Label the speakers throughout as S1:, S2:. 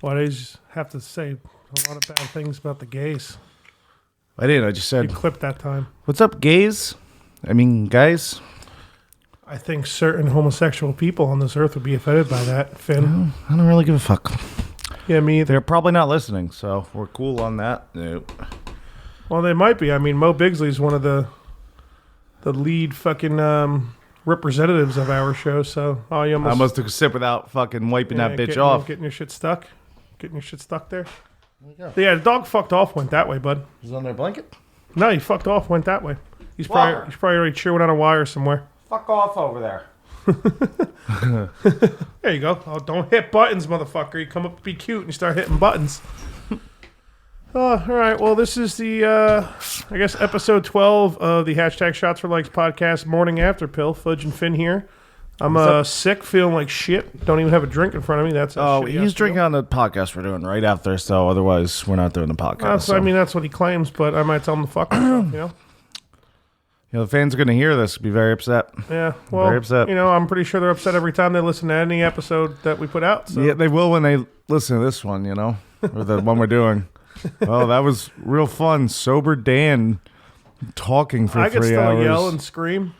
S1: Why do you just have to say a lot of bad things about the gays?
S2: I didn't. I just said...
S1: You clipped that time.
S2: What's up, gays? I mean, guys.
S1: I think certain homosexual people on this earth would be offended by that, Finn.
S2: I don't really give a fuck.
S1: Yeah, me either.
S2: They're probably not listening, so we're cool on that. Nope.
S1: Well, they might be. I mean, Mo Bigsley's one of the lead fucking representatives of our show, so... Oh, you almost...
S2: I must took a sip without fucking wiping that bitch off.
S1: Getting your shit stuck? Getting your shit stuck there? Yeah, the dog fucked off, went that way, bud.
S2: Is it on their blanket?
S1: No, he fucked off, went that way. He's probably already chewing on a wire somewhere.
S2: Fuck off over there.
S1: There you go. Oh, don't hit buttons, motherfucker. You come up to be cute and you start hitting buttons. Oh, all right. Well, this is the, I guess, episode 12 of the hashtag Shots for Likes podcast, Morning After Pill. Fudge and Finn here. I'm sick, feeling like shit. Don't even have a drink in front of me. That's
S2: he's drinking on the podcast we're doing right after, so otherwise we're not doing the podcast.
S1: I mean, that's what he claims, but I might tell him to fuck himself, you know?
S2: The fans are going to hear this, be very upset.
S1: Yeah, well,
S2: very upset.
S1: You know, I'm pretty sure they're upset every time they listen to any episode that we put out. So.
S2: Yeah, they will when they listen to this one, you know, or the one we're doing. Oh, that was real fun. Sober Dan talking for 3 hours.
S1: I can still yell and scream.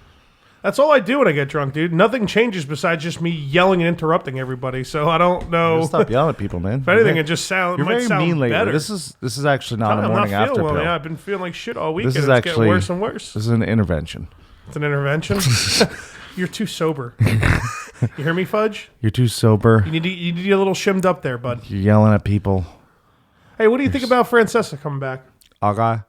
S1: That's all I do when I get drunk, dude. Nothing changes besides just me yelling and interrupting everybody. So I don't know.
S2: Stop yelling at people, man.
S1: If anything, it just might sound
S2: mean lately.
S1: better.
S2: This is actually not a morning after pill.
S1: Yeah, I've been feeling like shit all week.
S2: This is
S1: it's
S2: actually
S1: getting worse and worse.
S2: This is an intervention.
S1: It's an intervention. You're too sober. You hear me, Fudge?
S2: You're too sober.
S1: You need a little shimmed up there, bud.
S2: You're yelling at people.
S1: Hey, what do you think about Francesca coming back?
S2: Okay,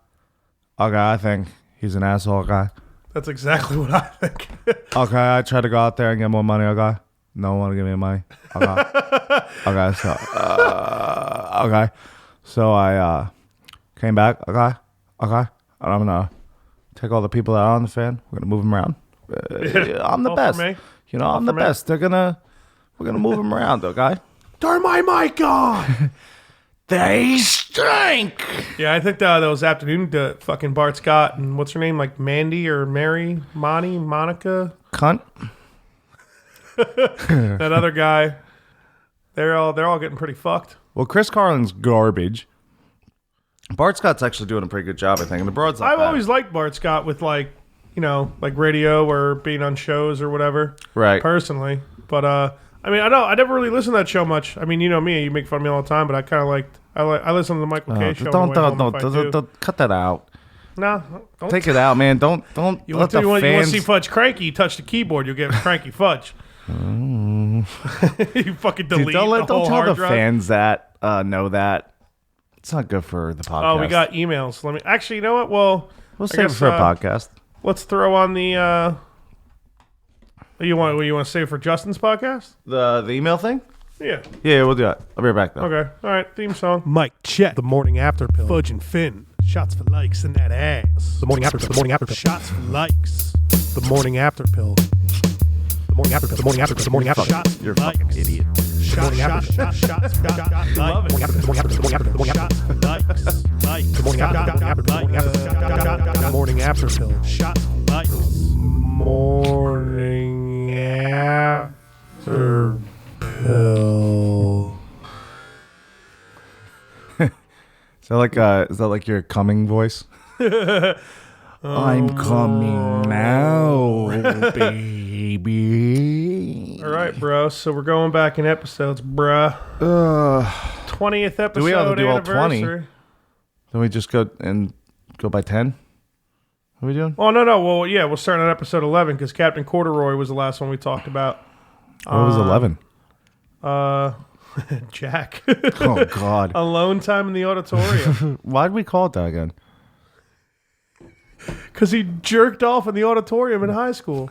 S2: I think he's an asshole guy.
S1: That's exactly what I think.
S2: Okay, I tried to go out there and get more money. Okay, no one want to give me money. Okay, so I came back. Okay, and I'm gonna take all the people that are on the fan. We're gonna move them around. I'm the best. You know, I'm the best. We're gonna move them around. Okay.
S1: Turn my mic on.
S2: They stink.
S1: Yeah, I think that was afternoon. Fucking Bart Scott and what's her name, like Mandy or Mary, Monty, Monica,
S2: cunt.
S1: That other guy. They're all getting pretty fucked.
S2: Well, Chris Carlin's garbage. Bart Scott's actually doing a pretty good job, I think. And the broad's not
S1: I've
S2: bad.
S1: always liked Bart Scott with like radio or being on shows or whatever.
S2: Right.
S1: Personally, but I mean, I never really listened to that show much. I mean, you know me, you make fun of me all the time, but I kind of liked. I listen to the Michael K show.
S2: Don't cut that out.
S1: No, don't
S2: take it out, man. Don't.
S1: You want to see Fudge cranky? You touch the keyboard, you'll get cranky Fudge. You fucking delete. Dude, don't
S2: tell the fans that know that. It's not good for the podcast.
S1: Oh, we got emails. Let me. Actually, you know what? Well,
S2: we'll save it for a podcast.
S1: Let's throw on the. You want to save for Justin's podcast?
S2: The email thing?
S1: Yeah.
S2: Yeah, we'll do it. I'll be right back, though.
S1: Okay. All right. Theme song. Mike, check. The morning after pill. Fudge and Finn. Shots for likes in that ass. The morning after pill. The morning after pill. Shots for likes. The morning after pill. The morning after pill. The morning after pill. The morning after. Shots.
S2: You're a fucking idiot.
S1: Shots. Shots. Love it. The morning after pill. The morning after pill. The morning after pill. Likes. Likes. The morning after pill. The morning after pill. Shots. Likes. Morning after pill.
S2: Is that like your coming voice? I'm coming now, baby.
S1: All right, bro. So we're going back in episodes, bruh. 20th episode.
S2: Do we have to do all 20?
S1: Then
S2: we just go by 10? What are we doing?
S1: Oh, no. Well, yeah, we'll start on episode 11 because Captain Corduroy was the last one we talked about.
S2: What was 11?
S1: Jack.
S2: Oh, God.
S1: Alone time in the auditorium.
S2: Why'd we call it that again?
S1: Because he jerked off in the auditorium in high school.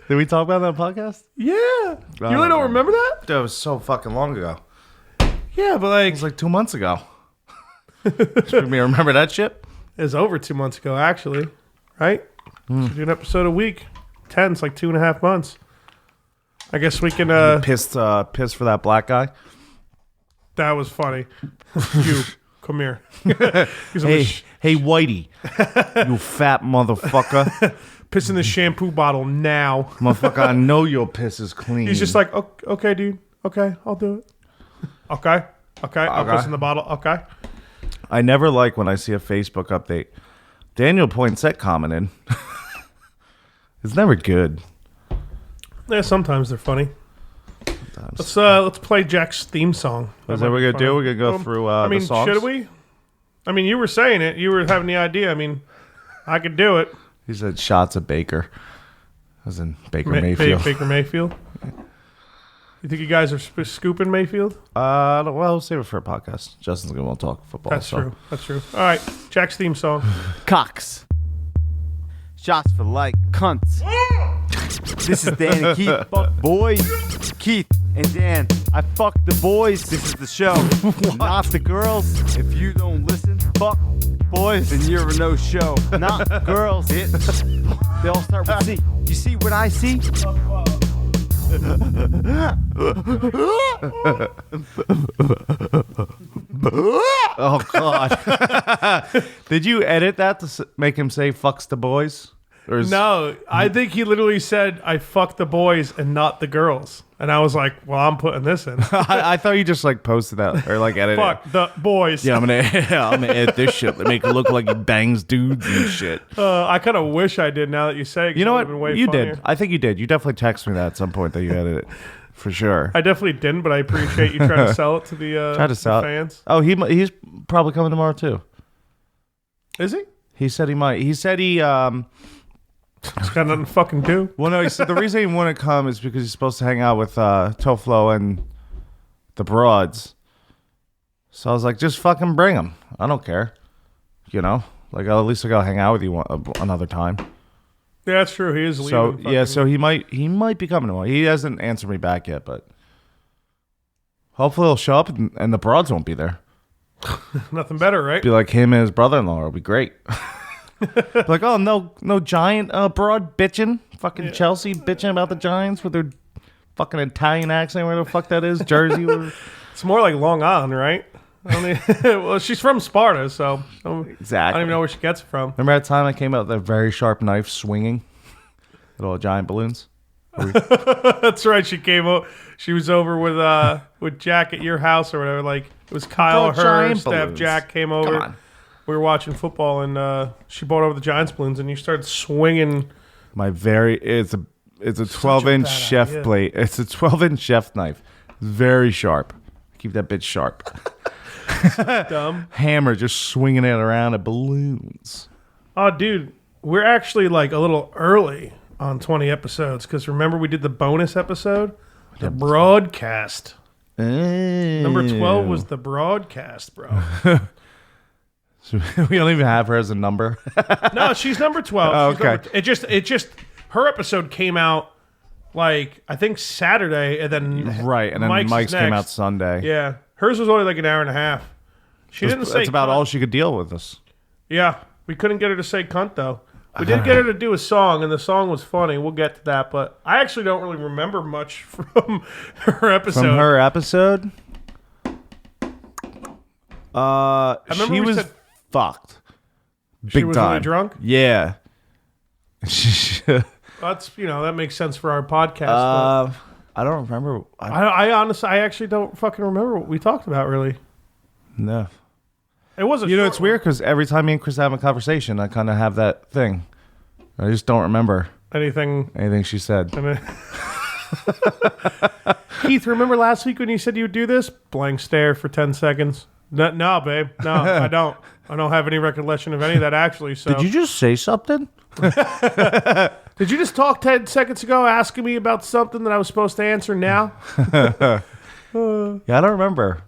S2: Did we talk about that on the podcast?
S1: Yeah. You really don't remember that?
S2: That was so fucking long ago.
S1: Yeah, but like...
S2: It was like 2 months ago. Should we remember that shit?
S1: It was over 2 months ago, actually. Right? So we do an episode a week. 10's like 2.5 months. I guess we can...
S2: Pissed for that black guy?
S1: That was funny. You, come here.
S2: Hey, Whitey. You fat motherfucker.
S1: Piss in the shampoo bottle now.
S2: Motherfucker, I know your piss is clean.
S1: He's just like, okay, dude. Okay, I'll do it. Okay. I'll in the bottle. Okay.
S2: I never like when I see a Facebook update. Daniel Poinsett commented. It's never good.
S1: Yeah, sometimes they're funny. Let's play Jack's theme song.
S2: Is that what we're gonna do? We're gonna go through the songs.
S1: Should we? I mean, you were saying it. You were having the idea. I mean, I could do it.
S2: He said shots of Baker. As in Baker Mayfield.
S1: Baker Mayfield. You think you guys are scooping Mayfield?
S2: Well, we'll save it for a podcast. Justin's gonna want to talk football.
S1: That's true. All right, Jack's theme song.
S3: Cocks. Shots for like cunts. This is Dan and Keith. Fuck boys. Keith and Dan. I fuck the boys. This is the show. Not the girls. If you don't listen, fuck boys, then you're a no show. Not girls. They all start with C. You see what I see?
S2: Oh God! Did you edit that to make him say "fucks the boys"?
S1: No, I think he literally said, "I fuck the boys and not the girls," and I was like, "Well, I'm putting this in."
S2: I thought you just like posted that or like edited.
S1: Fuck the boys.
S2: Yeah, I'm gonna edit this shit to make it look like he bangs dudes and shit.
S1: I kind of wish I did. Now that you say it,
S2: you know what? You did. I think you did. You definitely texted me that at some point that you edited it. For sure.
S1: I definitely didn't, but I appreciate you trying to sell it to the, fans.
S2: Oh, he's probably coming tomorrow too.
S1: Is he?
S2: He said he might. He said he
S1: he's got nothing to fucking do.
S2: Well, no, he said the reason he wouldn't come is because he's supposed to hang out with Toflo and the broads. So I was like, just fucking bring him. I don't care. You know, like at least I gotta hang out with you another time.
S1: Yeah, that's true. He is leaving.
S2: So yeah, so he might be coming tomorrow. He hasn't answered me back yet, but hopefully he'll show up and the broads won't be there.
S1: Nothing better, right?
S2: Be like him and his brother-in-law. It'll be great. Like, oh no giant broad bitching, fucking Chelsea bitching about the Giants with their fucking Italian accent, where the fuck that is, Jersey.
S1: It's more like Long Island, right? Well, she's from Sparta, so
S2: exactly.
S1: I don't even know where she gets it from.
S2: Remember that time I came out with a very sharp knife swinging at all giant balloons?
S1: That's right. She came over. She was over with Jack at your house or whatever. Like it was Kyle, her, Steph, Jack came over.
S2: Come on.
S1: We were watching football, and she brought over the Giants balloons, and you started swinging.
S2: It's a 12-inch chef blade. It's a 12-inch chef knife. Very sharp. Keep that bitch sharp.
S1: Dumb
S2: hammer just swinging it around at balloons.
S1: Oh, dude, we're actually like a little early on 20 episodes because remember we did the bonus episode, the broadcast. Number 12 was the broadcast, bro.
S2: So we don't even have her as a number.
S1: No, she's number 12.
S2: Oh, okay.
S1: It just her episode came out like I think Saturday, and then
S2: right, and then Mike's came out Sunday.
S1: Yeah. Hers was only like an hour and a half. She didn't say
S2: that's about
S1: cunt.
S2: all she could deal with us.
S1: Yeah. We couldn't get her to say cunt, though. We did get her to do a song, and the song was funny. We'll get to that, but I actually don't really remember much from her episode.
S2: From her episode? She was fucked.
S1: She was
S2: time.
S1: Really drunk?
S2: Yeah.
S1: That's, that makes sense for our podcast.
S2: I don't remember.
S1: I honestly, I actually don't fucking remember what we talked about, really.
S2: No.
S1: It wasn't.
S2: It's weird because every time me and Chris have a conversation, I kind of have that thing. I just don't remember
S1: anything
S2: she said.
S1: Keith, remember last week when you said you would do this? Blank stare for 10 seconds. No, babe. No, I don't. I don't have any recollection of any of that, actually. So.
S2: Did you just say something?
S1: Did you just talk 10 seconds ago asking me about something that I was supposed to answer now?
S2: Yeah, I don't remember.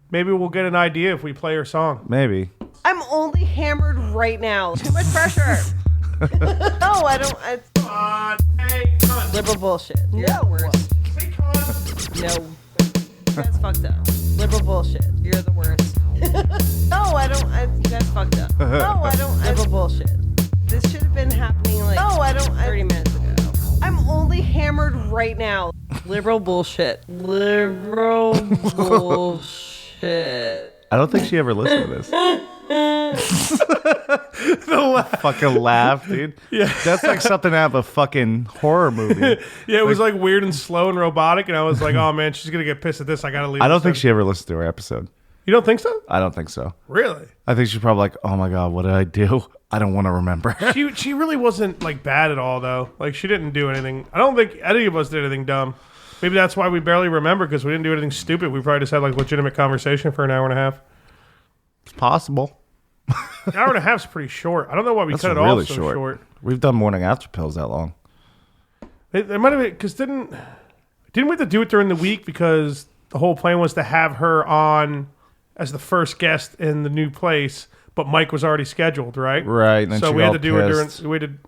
S1: Maybe we'll get an idea if we play her song.
S2: Maybe.
S4: I'm only hammered right now. Too much pressure. No, I don't.
S1: Hey, cunt.
S4: Liberal bullshit. You're the worst.
S1: Say cunt.
S4: No. That's fucked up. Liberal bullshit. You're the worst. No, I don't. That's fucked up. No, I don't. Liberal bullshit. This should have been happening like 30 minutes ago. I'm only hammered right now. Liberal bullshit. Liberal bullshit.
S2: I don't think she ever listened to this. Fucking laugh, dude.
S1: Yeah.
S2: That's like something out of a fucking horror movie.
S1: Yeah, it was like weird and slow and robotic, and I was like, oh man, she's gonna get pissed at this. I gotta leave.
S2: I don't think she ever listened to her episode.
S1: You don't think so?
S2: I don't think so.
S1: Really?
S2: I think she's probably like, oh my God, what did I do? I don't want to remember.
S1: She really wasn't like bad at all though. Like she didn't do anything. I don't think any of us did anything dumb. Maybe that's why we barely remember, because we didn't do anything stupid. We probably just had like legitimate conversation for an hour and a half.
S2: It's possible.
S1: An hour and a half's pretty short. I don't know why we cut it
S2: really
S1: off so short.
S2: We've done morning after pills that long.
S1: It might have been because didn't we have to do it during the week because the whole plan was to have her on as the first guest in the new place, but Mike was already scheduled, right?
S2: Right. And then
S1: so
S2: she
S1: we had to
S2: got
S1: do it
S2: pissed.
S1: we had to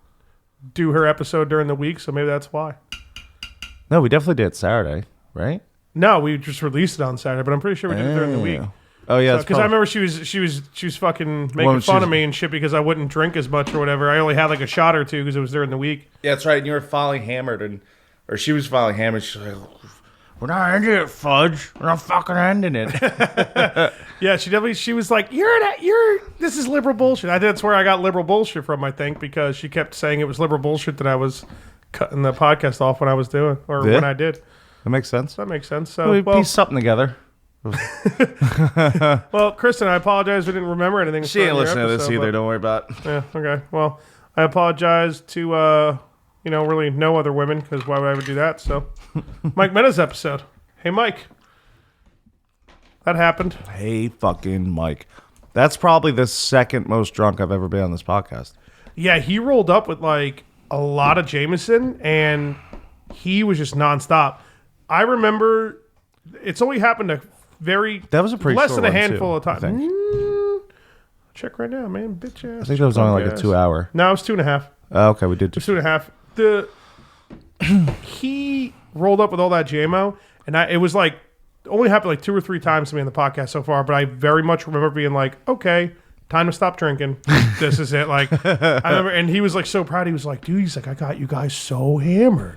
S1: do her episode during the week, so maybe that's why.
S2: No, we definitely did Saturday, right?
S1: No, we just released it on Saturday, but I'm pretty sure we did it during the week.
S2: Oh yeah,
S1: Because I remember she was fucking making fun of me and shit because I wouldn't drink as much or whatever. I only had like a shot or two because it was during the week.
S2: Yeah, that's right. And you were finally hammered, or she was finally hammered. She's like, "We're not ending it, Fudge. We're not fucking ending it."
S1: Yeah, she was like, this is liberal bullshit. That's where I got liberal bullshit from, I think, because she kept saying it was liberal bullshit that I was cutting the podcast off when I was doing, or when I did.
S2: That makes sense.
S1: That makes sense. So
S2: We piece something together.
S1: Well, Kristen, I apologize. We didn't remember anything.
S2: She ain't listening to this either.
S1: But,
S2: Don't worry about it.
S1: yeah. Okay. Well, I apologize to really no other women, because why would I ever do that? So, Mike Meadows episode. Hey, Mike. That happened.
S2: Hey, fucking Mike. That's probably the second most drunk I've ever been on this podcast.
S1: Yeah, he rolled up with like a lot of Jameson, and he was just nonstop. I remember it's only happened
S2: that was a pretty
S1: less
S2: short
S1: than a
S2: one,
S1: handful
S2: too,
S1: of times. Check right now, man. Bitch ass.
S2: I think that was only like a 2 hour.
S1: No, it was 2.5.
S2: Okay, we did
S1: It was 2.5. He rolled up with all that JMO, and it was like only happened like 2 or 3 times to me in the podcast so far. But I very much remember being like, okay, time to stop drinking. This is it. Like I remember, and he was like so proud. He was like, dude, he's like, I got you guys so hammered.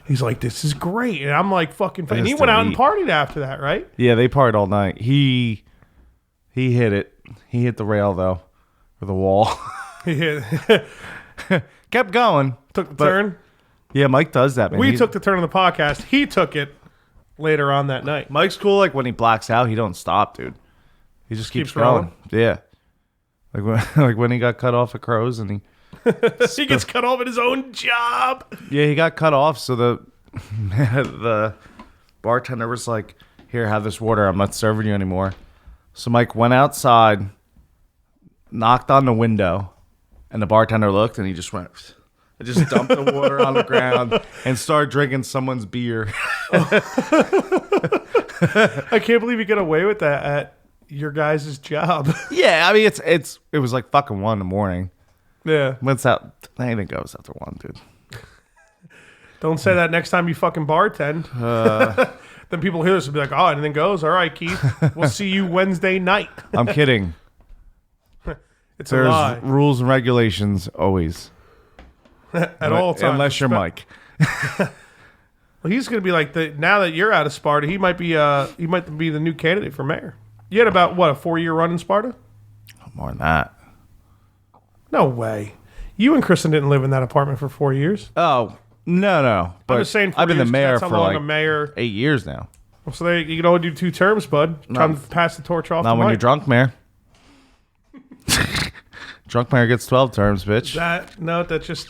S1: He's like, this is great. And I'm like, fucking. And he went out and partied after that, right?
S2: Yeah, they partied all night. He hit it. He hit the rail though, or the wall.
S1: He hit.
S2: Kept going.
S1: Took the turn.
S2: Yeah, Mike does that, man.
S1: We took the turn on the podcast. He took it later on that night.
S2: Mike's cool. Like when he blacks out, he don't stop, dude. He just keeps going.
S1: rolling?
S2: Yeah. Like when he got cut off at Crows and he
S1: He gets cut off at his own job.
S2: Yeah, he got cut off, so the bartender was like, here, have this water. I'm not serving you anymore. So Mike went outside, knocked on the window, and the bartender looked, and he just went, just dumped the water on the ground and started drinking someone's beer.
S1: I can't believe you get away with that at your guys' job.
S2: Yeah, I mean, it was like fucking 1 a.m.
S1: Yeah.
S2: What's out? Anything goes after 1, dude.
S1: Don't say that next time you fucking bartend. Then people hear this and be like, oh, anything goes? All right, Keith. We'll see you Wednesday night.
S2: I'm kidding.
S1: It's a lie.
S2: There's rules and regulations always.
S1: At all times.
S2: Unless you're Mike.
S1: Well, he's going to be like, now that you're out of Sparta, he might be the new candidate for mayor. You had about, what, a 4-year run in Sparta?
S2: More than that.
S1: No way. You and Kristen didn't live in that apartment for 4 years.
S2: Oh, no. But
S1: I'm just saying,
S2: I've been the mayor
S1: for
S2: for like
S1: a mayor.
S2: 8 years now.
S1: So you can only do 2 terms, bud. Time to pass the torch off.
S2: Not when you're drunk, mayor. Drunk mayor gets 12 terms, bitch.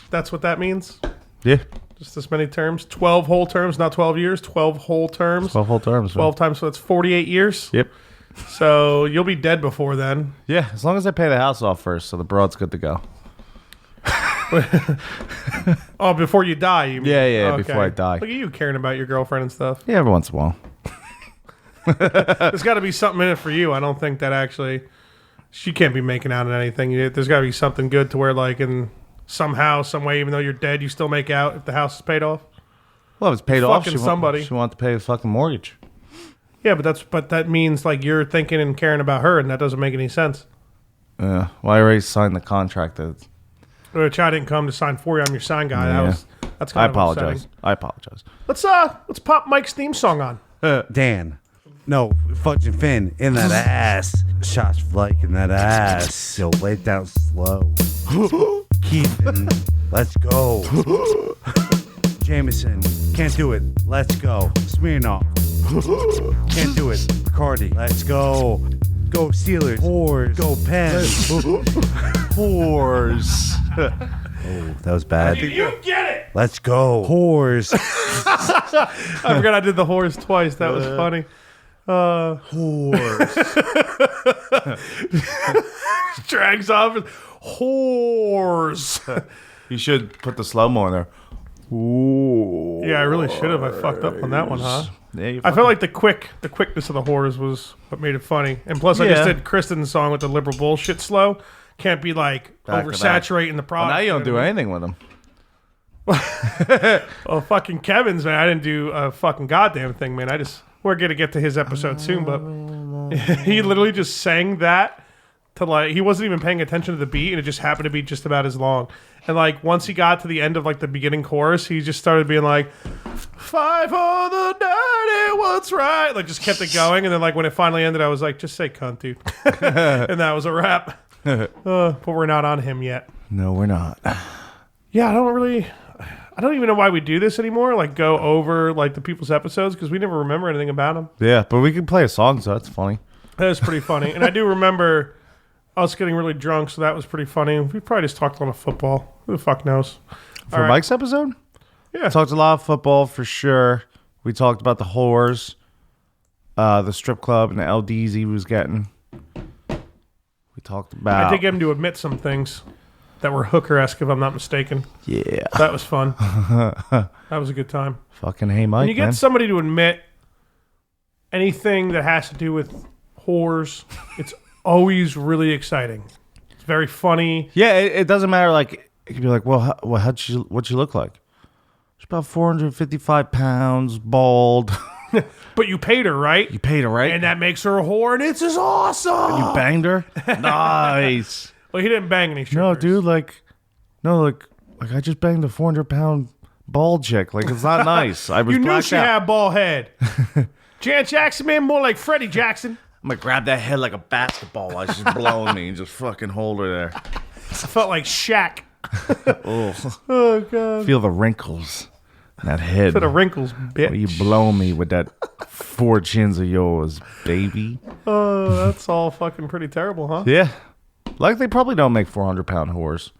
S1: That's what that means.
S2: Yeah.
S1: Just this many terms. 12 whole terms, not 12 years. 12 whole terms.
S2: 12 whole terms.
S1: 12 times, so that's 48 years.
S2: Yep.
S1: So you'll be dead before then.
S2: Yeah, as long as I pay the house off first, so the broad's good to go.
S1: Oh, before you die, you mean?
S2: Yeah, before I die.
S1: Look at you caring about your girlfriend and stuff.
S2: Yeah, every once in a while.
S1: There's got to be something in it for you. I don't think that actually... She can't be making out on anything. There's got to be something good to where, like, in somehow, some way, even though you're dead, you still make out if the house is paid off.
S2: Well, if it's paid off, she
S1: somebody.
S2: She wants to pay the fucking mortgage.
S1: Yeah, but that means, like, you're thinking and caring about her, and that doesn't make any sense.
S2: Yeah, well, I already signed the contract.
S1: Which I didn't come to sign for you. I'm your sign guy.
S2: Yeah.
S1: That's kind of
S2: apologize.
S1: upsetting.
S2: I apologize.
S1: Let's pop Mike's theme song on.
S3: Dan, No, Fudge and Finn in that ass. Shots for like in that ass. Yo, lay it down slow. Keith, let's go. Jameson, can't do it. Let's go. Smirnoff, can't do it. Bacardi, let's go. Go Steelers. Whores. Go Pens. Whores. Oh, that was bad.
S1: You get it.
S3: Let's go. Whores.
S1: I forgot I did the whores twice. That was funny.
S3: Whores.
S1: Drags off. Whores.
S2: You should put the slow-mo in there. Ooh.
S1: Yeah, I really should have. I fucked up on that one, huh?
S2: Yeah,
S1: I felt like the quickness of the whores was what made it funny. And plus, I just did Kristen's song with the liberal bullshit slow. Can't be like
S2: Back to
S1: oversaturating the product.
S2: Well, now you don't do anything with them.
S1: Well, fucking Kevin's, man. I didn't do a fucking goddamn thing, man. We're gonna get to his episode soon, but he literally just sang that to like he wasn't even paying attention to the beat, and it just happened to be just about as long. And like once he got to the end of like the beginning chorus, he just started being like, "Five for the night, what's right?" Like just kept it going, and then like when it finally ended, I was like, "Just say cunt, dude," and that was a wrap. But we're not on him yet.
S2: No, we're not.
S1: Yeah, I don't even know why we do this anymore. Like go over like the people's episodes because we never remember anything about them.
S2: Yeah, but we can play a song, so that's funny.
S1: That was pretty funny, and I do remember us getting really drunk, so that was pretty funny. We probably just talked a lot of football. Who the fuck knows?
S2: For Mike's episode?
S1: Yeah.
S2: Talked a lot of football for sure. We talked about the whores, the strip club, and the LDs he was getting. We talked about...
S1: I did get him to admit some things that were hooker-esque, if I'm not mistaken.
S2: Yeah.
S1: That was fun. That was a good time.
S2: Fucking hey, Mike,
S1: When you get somebody to admit anything that has to do with whores, it's always really exciting. It's very funny.
S2: Yeah, it doesn't matter. Like, it could be like, well, what'd you look like? She's about 455 pounds, bald.
S1: But you paid her, right?
S2: You paid her, right?
S1: And that makes her a whore, and it's just awesome.
S2: You banged her? Nice.
S1: Well, he didn't bang any strippers.
S2: No, dude, like I just banged a 400-pound bald chick. Like, it's not nice. I was
S1: You knew
S2: blacked
S1: she
S2: out.
S1: had a bald head. Janet Jackson, man, more like Freddie Jackson.
S2: I'm gonna grab that head like a basketball while she's blowing me and just fucking hold her there.
S1: I felt like Shaq.
S2: Oh,
S1: God.
S2: feel the wrinkles in that head.
S1: For the wrinkles, bitch.
S2: While you blow me with that 4 chins of yours, baby.
S1: Oh, that's all fucking pretty terrible, huh?
S2: Yeah. Like, they probably don't make 400-pound whores.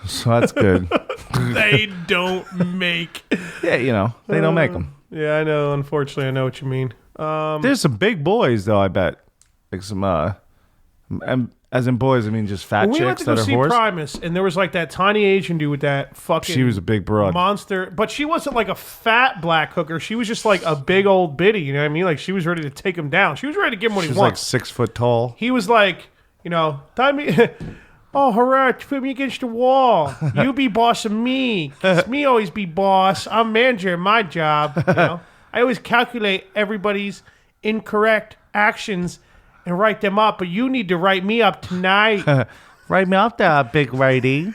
S2: So that's good.
S1: They don't make.
S2: Yeah, you know, they don't make them.
S1: Yeah, I know. Unfortunately, I know what you mean.
S2: There's some big boys, though, I bet. Like some, as in boys, I mean just fat
S1: We went
S2: chicks
S1: to go
S2: that are
S1: see
S2: whores.
S1: Primus, and there was like that tiny Asian dude with that fucking.
S2: She was a big broad.
S1: Monster, but she wasn't like a fat black hooker. She was just like a big old biddy. You know what I mean? Like she was ready to take him down. She was ready to give him what
S2: She
S1: he
S2: was like
S1: wants.
S2: 6 foot tall.
S1: He was like, you know, time me. Oh, hurrah, put me against the wall. You be boss of me. It's me always be boss. I'm manager in my job. You know? I always calculate everybody's incorrect actions and write them up, but you need to write me up tonight.
S2: Right me up there, big righty.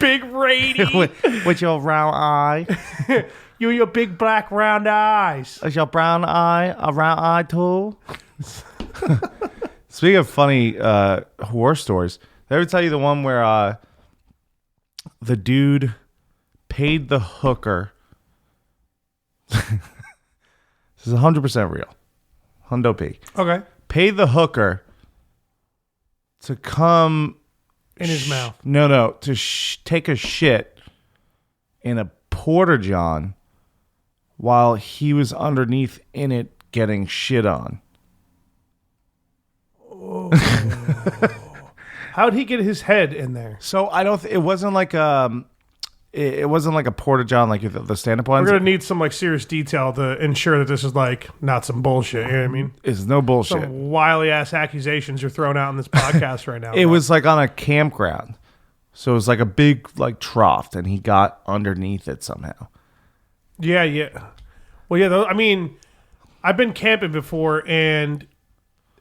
S1: Big Rady.
S2: with your round eye.
S1: You and your big black round eyes.
S2: Is your brown eye a round eye too? Speaking of funny horror stories, did I ever tell you the one where the dude paid the hooker? This is 100% real. Hundo P.
S1: Okay.
S2: Paid the hooker to come
S1: In his mouth.
S2: No, to take a shit in a porta-john while he was underneath in it getting shit on.
S1: Oh. How'd he get his head in there?
S2: So I don't. It wasn't like it wasn't like a porta-john like the stand-up ones.
S1: We're gonna need some like serious detail to ensure that this is like not some bullshit. You know what I mean?
S2: It's no bullshit.
S1: Some wily ass accusations you're throwing out in this podcast right now.
S2: It was like on a campground, so it was like a big like trough, and he got underneath it somehow.
S1: Yeah. Well, yeah. I mean, I've been camping before, and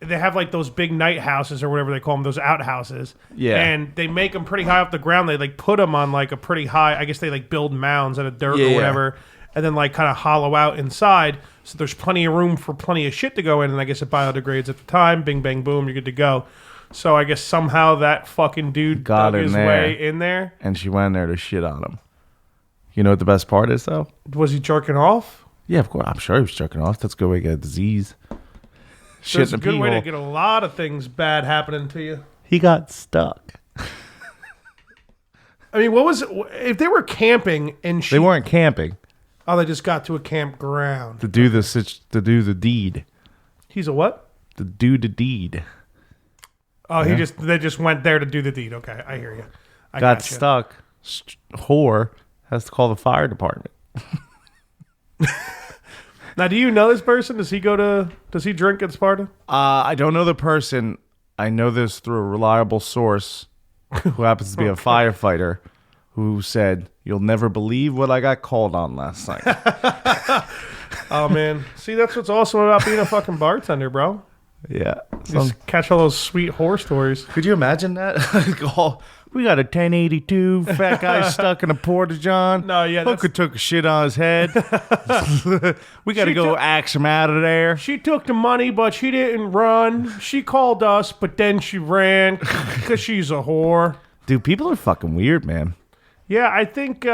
S1: they have like those big night houses or whatever they call them, those outhouses.
S2: Yeah.
S1: And they make them pretty high off the ground. They like put them on like a pretty high. I guess they like build mounds out of dirt or
S2: Yeah.
S1: whatever. and then like kind of hollow out inside. So there's plenty of room for plenty of shit to go in, and I guess it biodegrades at the time. Bing, bang, boom, you're good to go. So I guess somehow that fucking dude
S2: got
S1: dug
S2: in
S1: his
S2: there.
S1: way in there.
S2: And she went in there to shit on him. You know what the best part is, though?
S1: Was he jerking off?
S2: Yeah, of course. I'm sure he was jerking off. That's a good way to get a disease.
S1: That's a good way to get a lot of things bad happening to you.
S2: He got stuck.
S1: I mean, what was it? If they were camping and
S2: They weren't camping
S1: Oh, they just got to a campground.
S2: to do the deed.
S1: He's a what?
S2: To do the deed.
S1: Oh, they just went there to do the deed. Okay, I hear you. I
S2: Got
S1: gotcha.
S2: stuck. Whore has to call the fire department.
S1: Now, do you know this person? Does he drink at Sparta?
S2: I don't know the person. I know this through a reliable source who happens to be a firefighter who said, "You'll never believe what I got called on last night."
S1: Oh, man. See, that's what's awesome about being a fucking bartender, bro.
S2: Yeah.
S1: Just catch all those sweet horror stories.
S2: Could you imagine that? We got a 1082 fat guy stuck in a porta-john.
S1: No, yeah,
S2: Hooker took a shit on his head. We got to go axe him out of there.
S1: She took the money, but she didn't run. She called us, but then she ran because she's a whore.
S2: Dude, people are fucking weird, man.
S1: Yeah, I think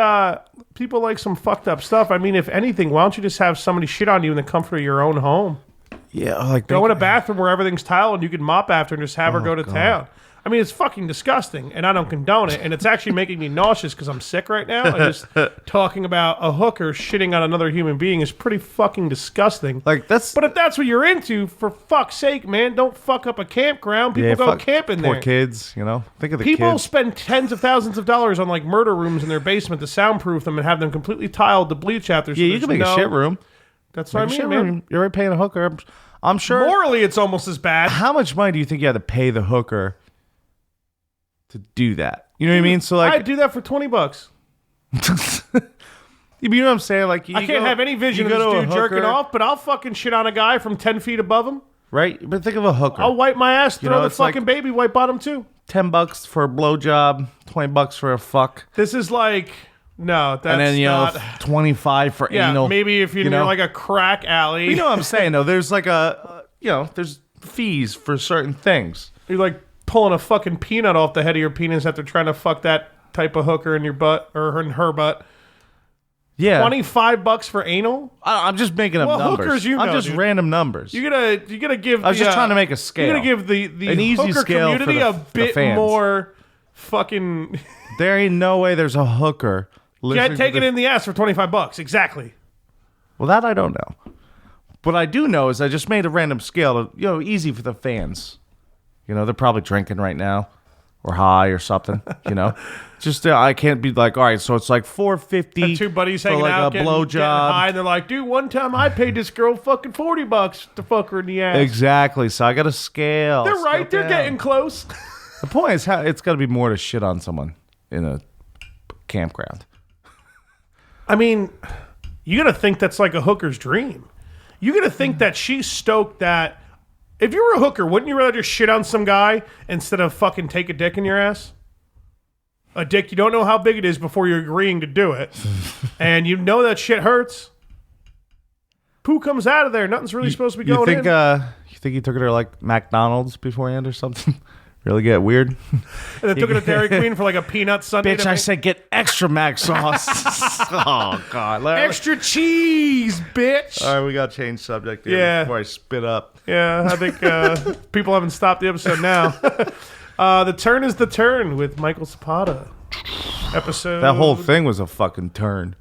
S1: people like some fucked up stuff. I mean, if anything, why don't you just have somebody shit on you in the comfort of your own home?
S2: Yeah, like
S1: Go in a bathroom where everything's tiled and you can mop after and just have her go to town. I mean, it's fucking disgusting, and I don't condone it. And it's actually making me nauseous because I'm sick right now. And just talking about a hooker shitting on another human being is pretty fucking disgusting. But if that's what you're into, for fuck's sake, man, don't fuck up a campground. People go camping there.
S2: Poor kids, you know. Think of the
S1: People
S2: kids.
S1: spend tens of thousands of dollars on like murder rooms in their basement to soundproof them and have them completely tiled to bleach after. So
S2: Yeah, you can make a shit room.
S1: That's what I mean, man.
S2: You're already paying a hooker. I'm sure.
S1: Morally, it's almost as bad.
S2: How much money do you think you had to pay the hooker to do that? You know what I mean? So like,
S1: I'd do that for $20.
S2: you know what I'm saying? Like,
S1: I can't have any vision of this dude jerking off, but I'll fucking shit on a guy from 10 feet above him.
S2: Right? But think of a hooker.
S1: I'll wipe my ass, throw the
S2: it's like
S1: fucking baby wipe on him too.
S2: $10 for a blowjob, $20 for a fuck,
S1: This is like, no, that's
S2: and then
S1: not.
S2: 25 for
S1: Yeah,
S2: anal.
S1: maybe if you're near like a crack alley.
S2: You know what I'm saying? Though there's like there's fees for certain things.
S1: You're like pulling a fucking peanut off the head of your penis after trying to fuck that type of hooker in your butt or in her butt.
S2: Yeah,
S1: $25 for anal.
S2: I'm just making up numbers.
S1: Hookers, I'm
S2: just
S1: dude.
S2: random numbers.
S1: You gotta give.
S2: I was just trying to make a scale.
S1: You gotta give the
S2: An easy
S1: hooker
S2: scale for
S1: community
S2: the-
S1: a
S2: the
S1: bit
S2: fans.
S1: more fucking.
S2: There ain't no way there's a hooker.
S1: Can't take it in the ass for $25. Exactly.
S2: Well, that I don't know. What I do know is I just made a random scale. Easy for the fans. They're probably drinking right now, or high or something. Just I can't be like, all right, so it's like $4.50.
S1: And two buddies
S2: for
S1: hanging
S2: like
S1: out,
S2: a
S1: getting
S2: blowjob.
S1: high, and they're like, dude, one time I paid this girl fucking $40 to fuck her in the ass.
S2: Exactly. So I got a scale.
S1: They're right. They're getting close.
S2: The point is, it's got to be more to shit on someone in a campground.
S1: I mean, you got to think that's like a hooker's dream. You got to think that she's stoked that if you were a hooker, wouldn't you rather just shit on some guy instead of fucking take a dick in your ass? A dick you don't know how big it is before you're agreeing to do it. And you know that shit hurts. Poo comes out of there. Nothing's really supposed to be going in.
S2: You think he took it to like McDonald's beforehand or something? Really get weird?
S1: And they took it to Dairy Queen for like a peanut sundae.
S2: Bitch, I said get extra mac sauce. Oh, God.
S1: Extra cheese, bitch.
S2: All right, we got to change subject here
S1: Yeah.
S2: before I spit up.
S1: Yeah, I think people haven't stopped the episode now. The Turn is the Turn with Michael Zapata. Episode
S2: That whole thing was a fucking turn.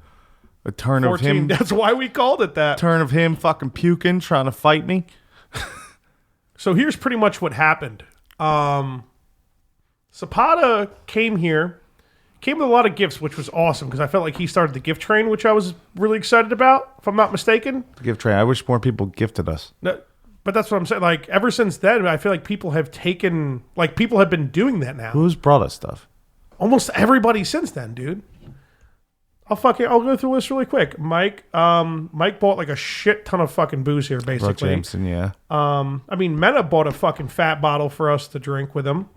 S2: A turn
S1: 14.
S2: of him.
S1: That's why we called it that.
S2: Turn of him fucking puking, trying to fight me.
S1: So here's pretty much what happened. Zapata came here, came with a lot of gifts, which was awesome because I felt like he started the gift train, which I was really excited about, if I'm not mistaken.
S2: Gift train. I wish more people gifted us.
S1: No, but that's what I'm saying. Like, ever since then, I feel like people have been doing that now.
S2: Who's brought us stuff?
S1: Almost everybody since then, dude. I'll go through this really quick. Mike bought like a shit ton of fucking booze here, basically.
S2: Brought Jameson, yeah.
S1: I mean, Mena bought a fucking fat bottle for us to drink with him.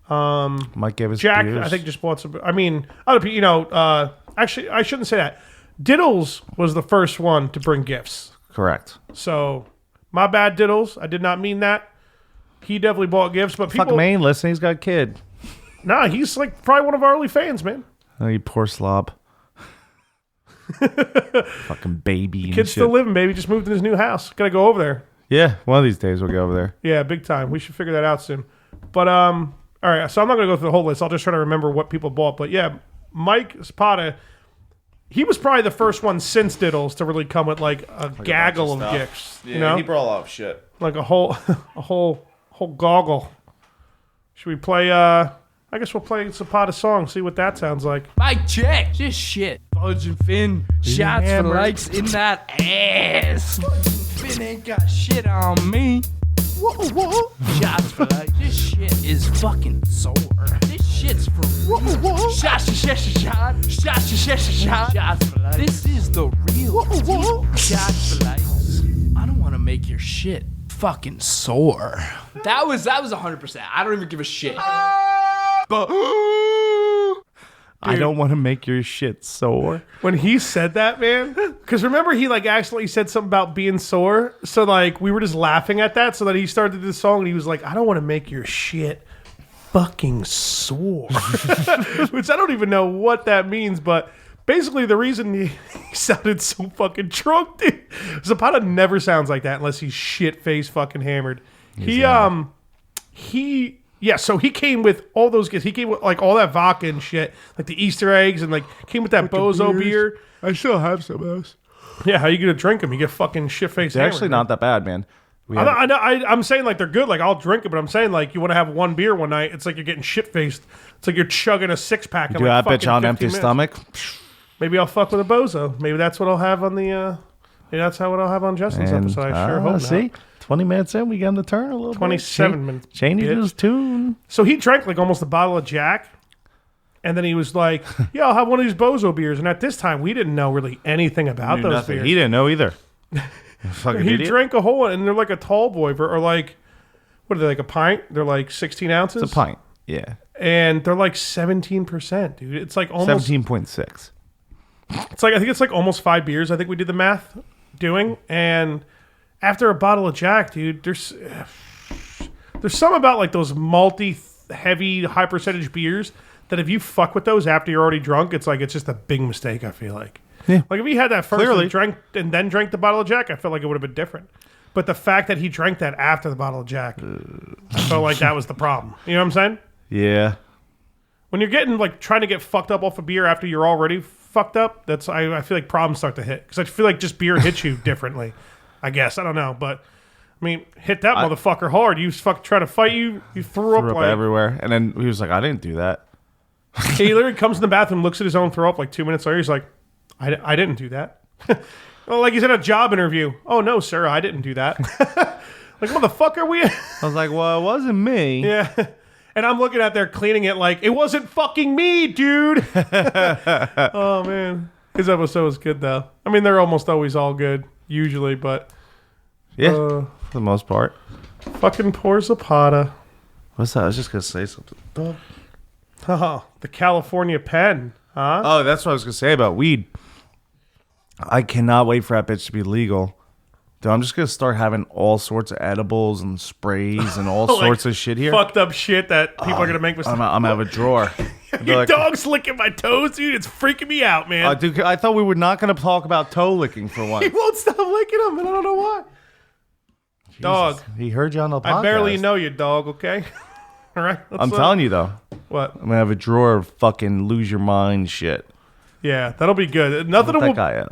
S2: Mike gave us
S1: Jack,
S2: beers.
S1: I think, just bought some. I mean, other people, actually, I shouldn't say that. Diddles was the first one to bring gifts.
S2: Correct.
S1: So, my bad, Diddles. I did not mean that. He definitely bought gifts, but people...
S2: Fuck me, listen, he's got a kid.
S1: Nah, he's like probably one of our early fans, man.
S2: Oh, you poor slob. Fucking baby and
S1: Kid's
S2: shit.
S1: still living, baby. Just moved in his new house. Gotta go over there.
S2: Yeah, one of these days we'll go over there.
S1: Yeah, big time. We should figure that out soon. But, all right, so I'm not gonna go through the whole list. I'll just try to remember what people bought. But yeah, Mike Zapata... He was probably the first one since Diddles to really come with like a gaggle of gifts.
S2: Yeah,
S1: you know?
S2: he brought a lot of shit.
S1: Like a whole goggle. Should we play I guess we'll play Zapata's song, see what that sounds like.
S5: Mic check. Just shit. Fudge and Finn. Shots for likes in that ass. Fudge and Finn ain't got shit on me. Whoa. Shots for likes. This shit is fucking sore. This shit's for real. Shots for likes. This is the real deal. Shots for likes. I don't want to make your shit fucking sore. That was 100%. I don't even give a shit. But
S2: I don't want to make your shit sore.
S1: When he said that, man, because remember he like accidentally said something about being sore, so like we were just laughing at that, so that he started this song and he was like, I don't want to make your shit fucking sore. Which I don't even know what that means, but basically the reason he sounded so fucking drunk, dude. Zapata never sounds like that unless he's shit-faced fucking hammered. So he came with all those gifts. He came with like all that vodka and shit, like the Easter eggs, and like came with that Bozo beer.
S2: I still have some of those.
S1: Yeah, how you gonna drink them? You get fucking shit-faced
S2: They're
S1: hammered.
S2: actually not that bad, man.
S1: I'm saying like they're good. Like I'll drink it, but I'm saying like you want to have one beer one night. It's like you're getting shit-faced. It's like you're chugging a 6-pack.
S2: Do that bitch on an empty stomach.
S1: Maybe I'll fuck with a Bozo. Maybe that's what I'll have on the. Maybe that's what I'll have on Justin's episode. I sure hope not.
S2: See, 20 minutes in, we got him to turn a little
S1: 27 minutes.
S2: Changed his tune.
S1: So he drank like almost a bottle of Jack, and then he was like, "Yeah, I'll have one of these Bozo beers." And at this time, we didn't know really anything about those beers.
S2: He didn't know either. Fucking
S1: he
S2: idiot.
S1: drank a whole one, and they're like a tall boy, or like, what are they, like a pint? They're like 16 ounces.
S2: It's a pint. Yeah.
S1: And they're like 17%, dude. It's like almost
S2: 17.6.
S1: It's like I think it's like almost 5 beers. I think we did the math doing, and after a bottle of Jack, dude, there's something about like those malty, heavy, high percentage beers that if you fuck with those after you're already drunk, it's just a big mistake. I feel like.
S2: Yeah.
S1: Like if he had that first
S2: Clearly.
S1: and then drank the bottle of Jack, I felt like it would have been different. But the fact that he drank that after the bottle of Jack, I felt like that was the problem. You know what I'm saying?
S2: Yeah.
S1: When you're getting like trying to get fucked up off a beer after you're already fucked up, I feel like problems start to hit because I feel like just beer hits you differently. I guess I don't know, but I mean, hit that motherfucker hard. You try to fight you. You threw up like
S2: everywhere, and then he was like, "I didn't do that."
S1: He literally comes in the bathroom, looks at his own throw up. Like 2 minutes later, he's like, "I didn't do that." Well, like he's in a job interview. Oh no, sir, I didn't do that. Like motherfucker,
S2: I was like, "Well, it wasn't me."
S1: Yeah. And I'm looking at there cleaning it like, it wasn't fucking me, dude. Oh, man. His episode was good, though. I mean, they're almost always all good, usually, but...
S2: Yeah, for the most part.
S1: Fucking poor Zapata.
S2: What's that? I was just going to say something.
S1: Oh, the California pen, huh?
S2: Oh, that's what I was going to say about weed. I cannot wait for that bitch to be legal. Dude, I'm just going to start having all sorts of edibles and sprays and all
S1: Like
S2: sorts of shit here.
S1: Fucked up shit that people are going to make mistakes.
S2: I'm going to have a drawer.
S1: Your dog's licking my toes, dude. It's freaking me out, man.
S2: Dude, I thought we were not going to talk about toe licking for
S1: He
S2: once.
S1: won't stop licking them, and I don't know why.
S2: Jesus.
S1: Dog.
S2: He heard you on the podcast.
S1: I barely know you, dog, okay? All right?
S2: I'm telling you, though.
S1: What?
S2: I'm going to have a drawer of fucking lose your mind shit.
S1: Yeah, that'll be good. Nothing will...
S2: That guy.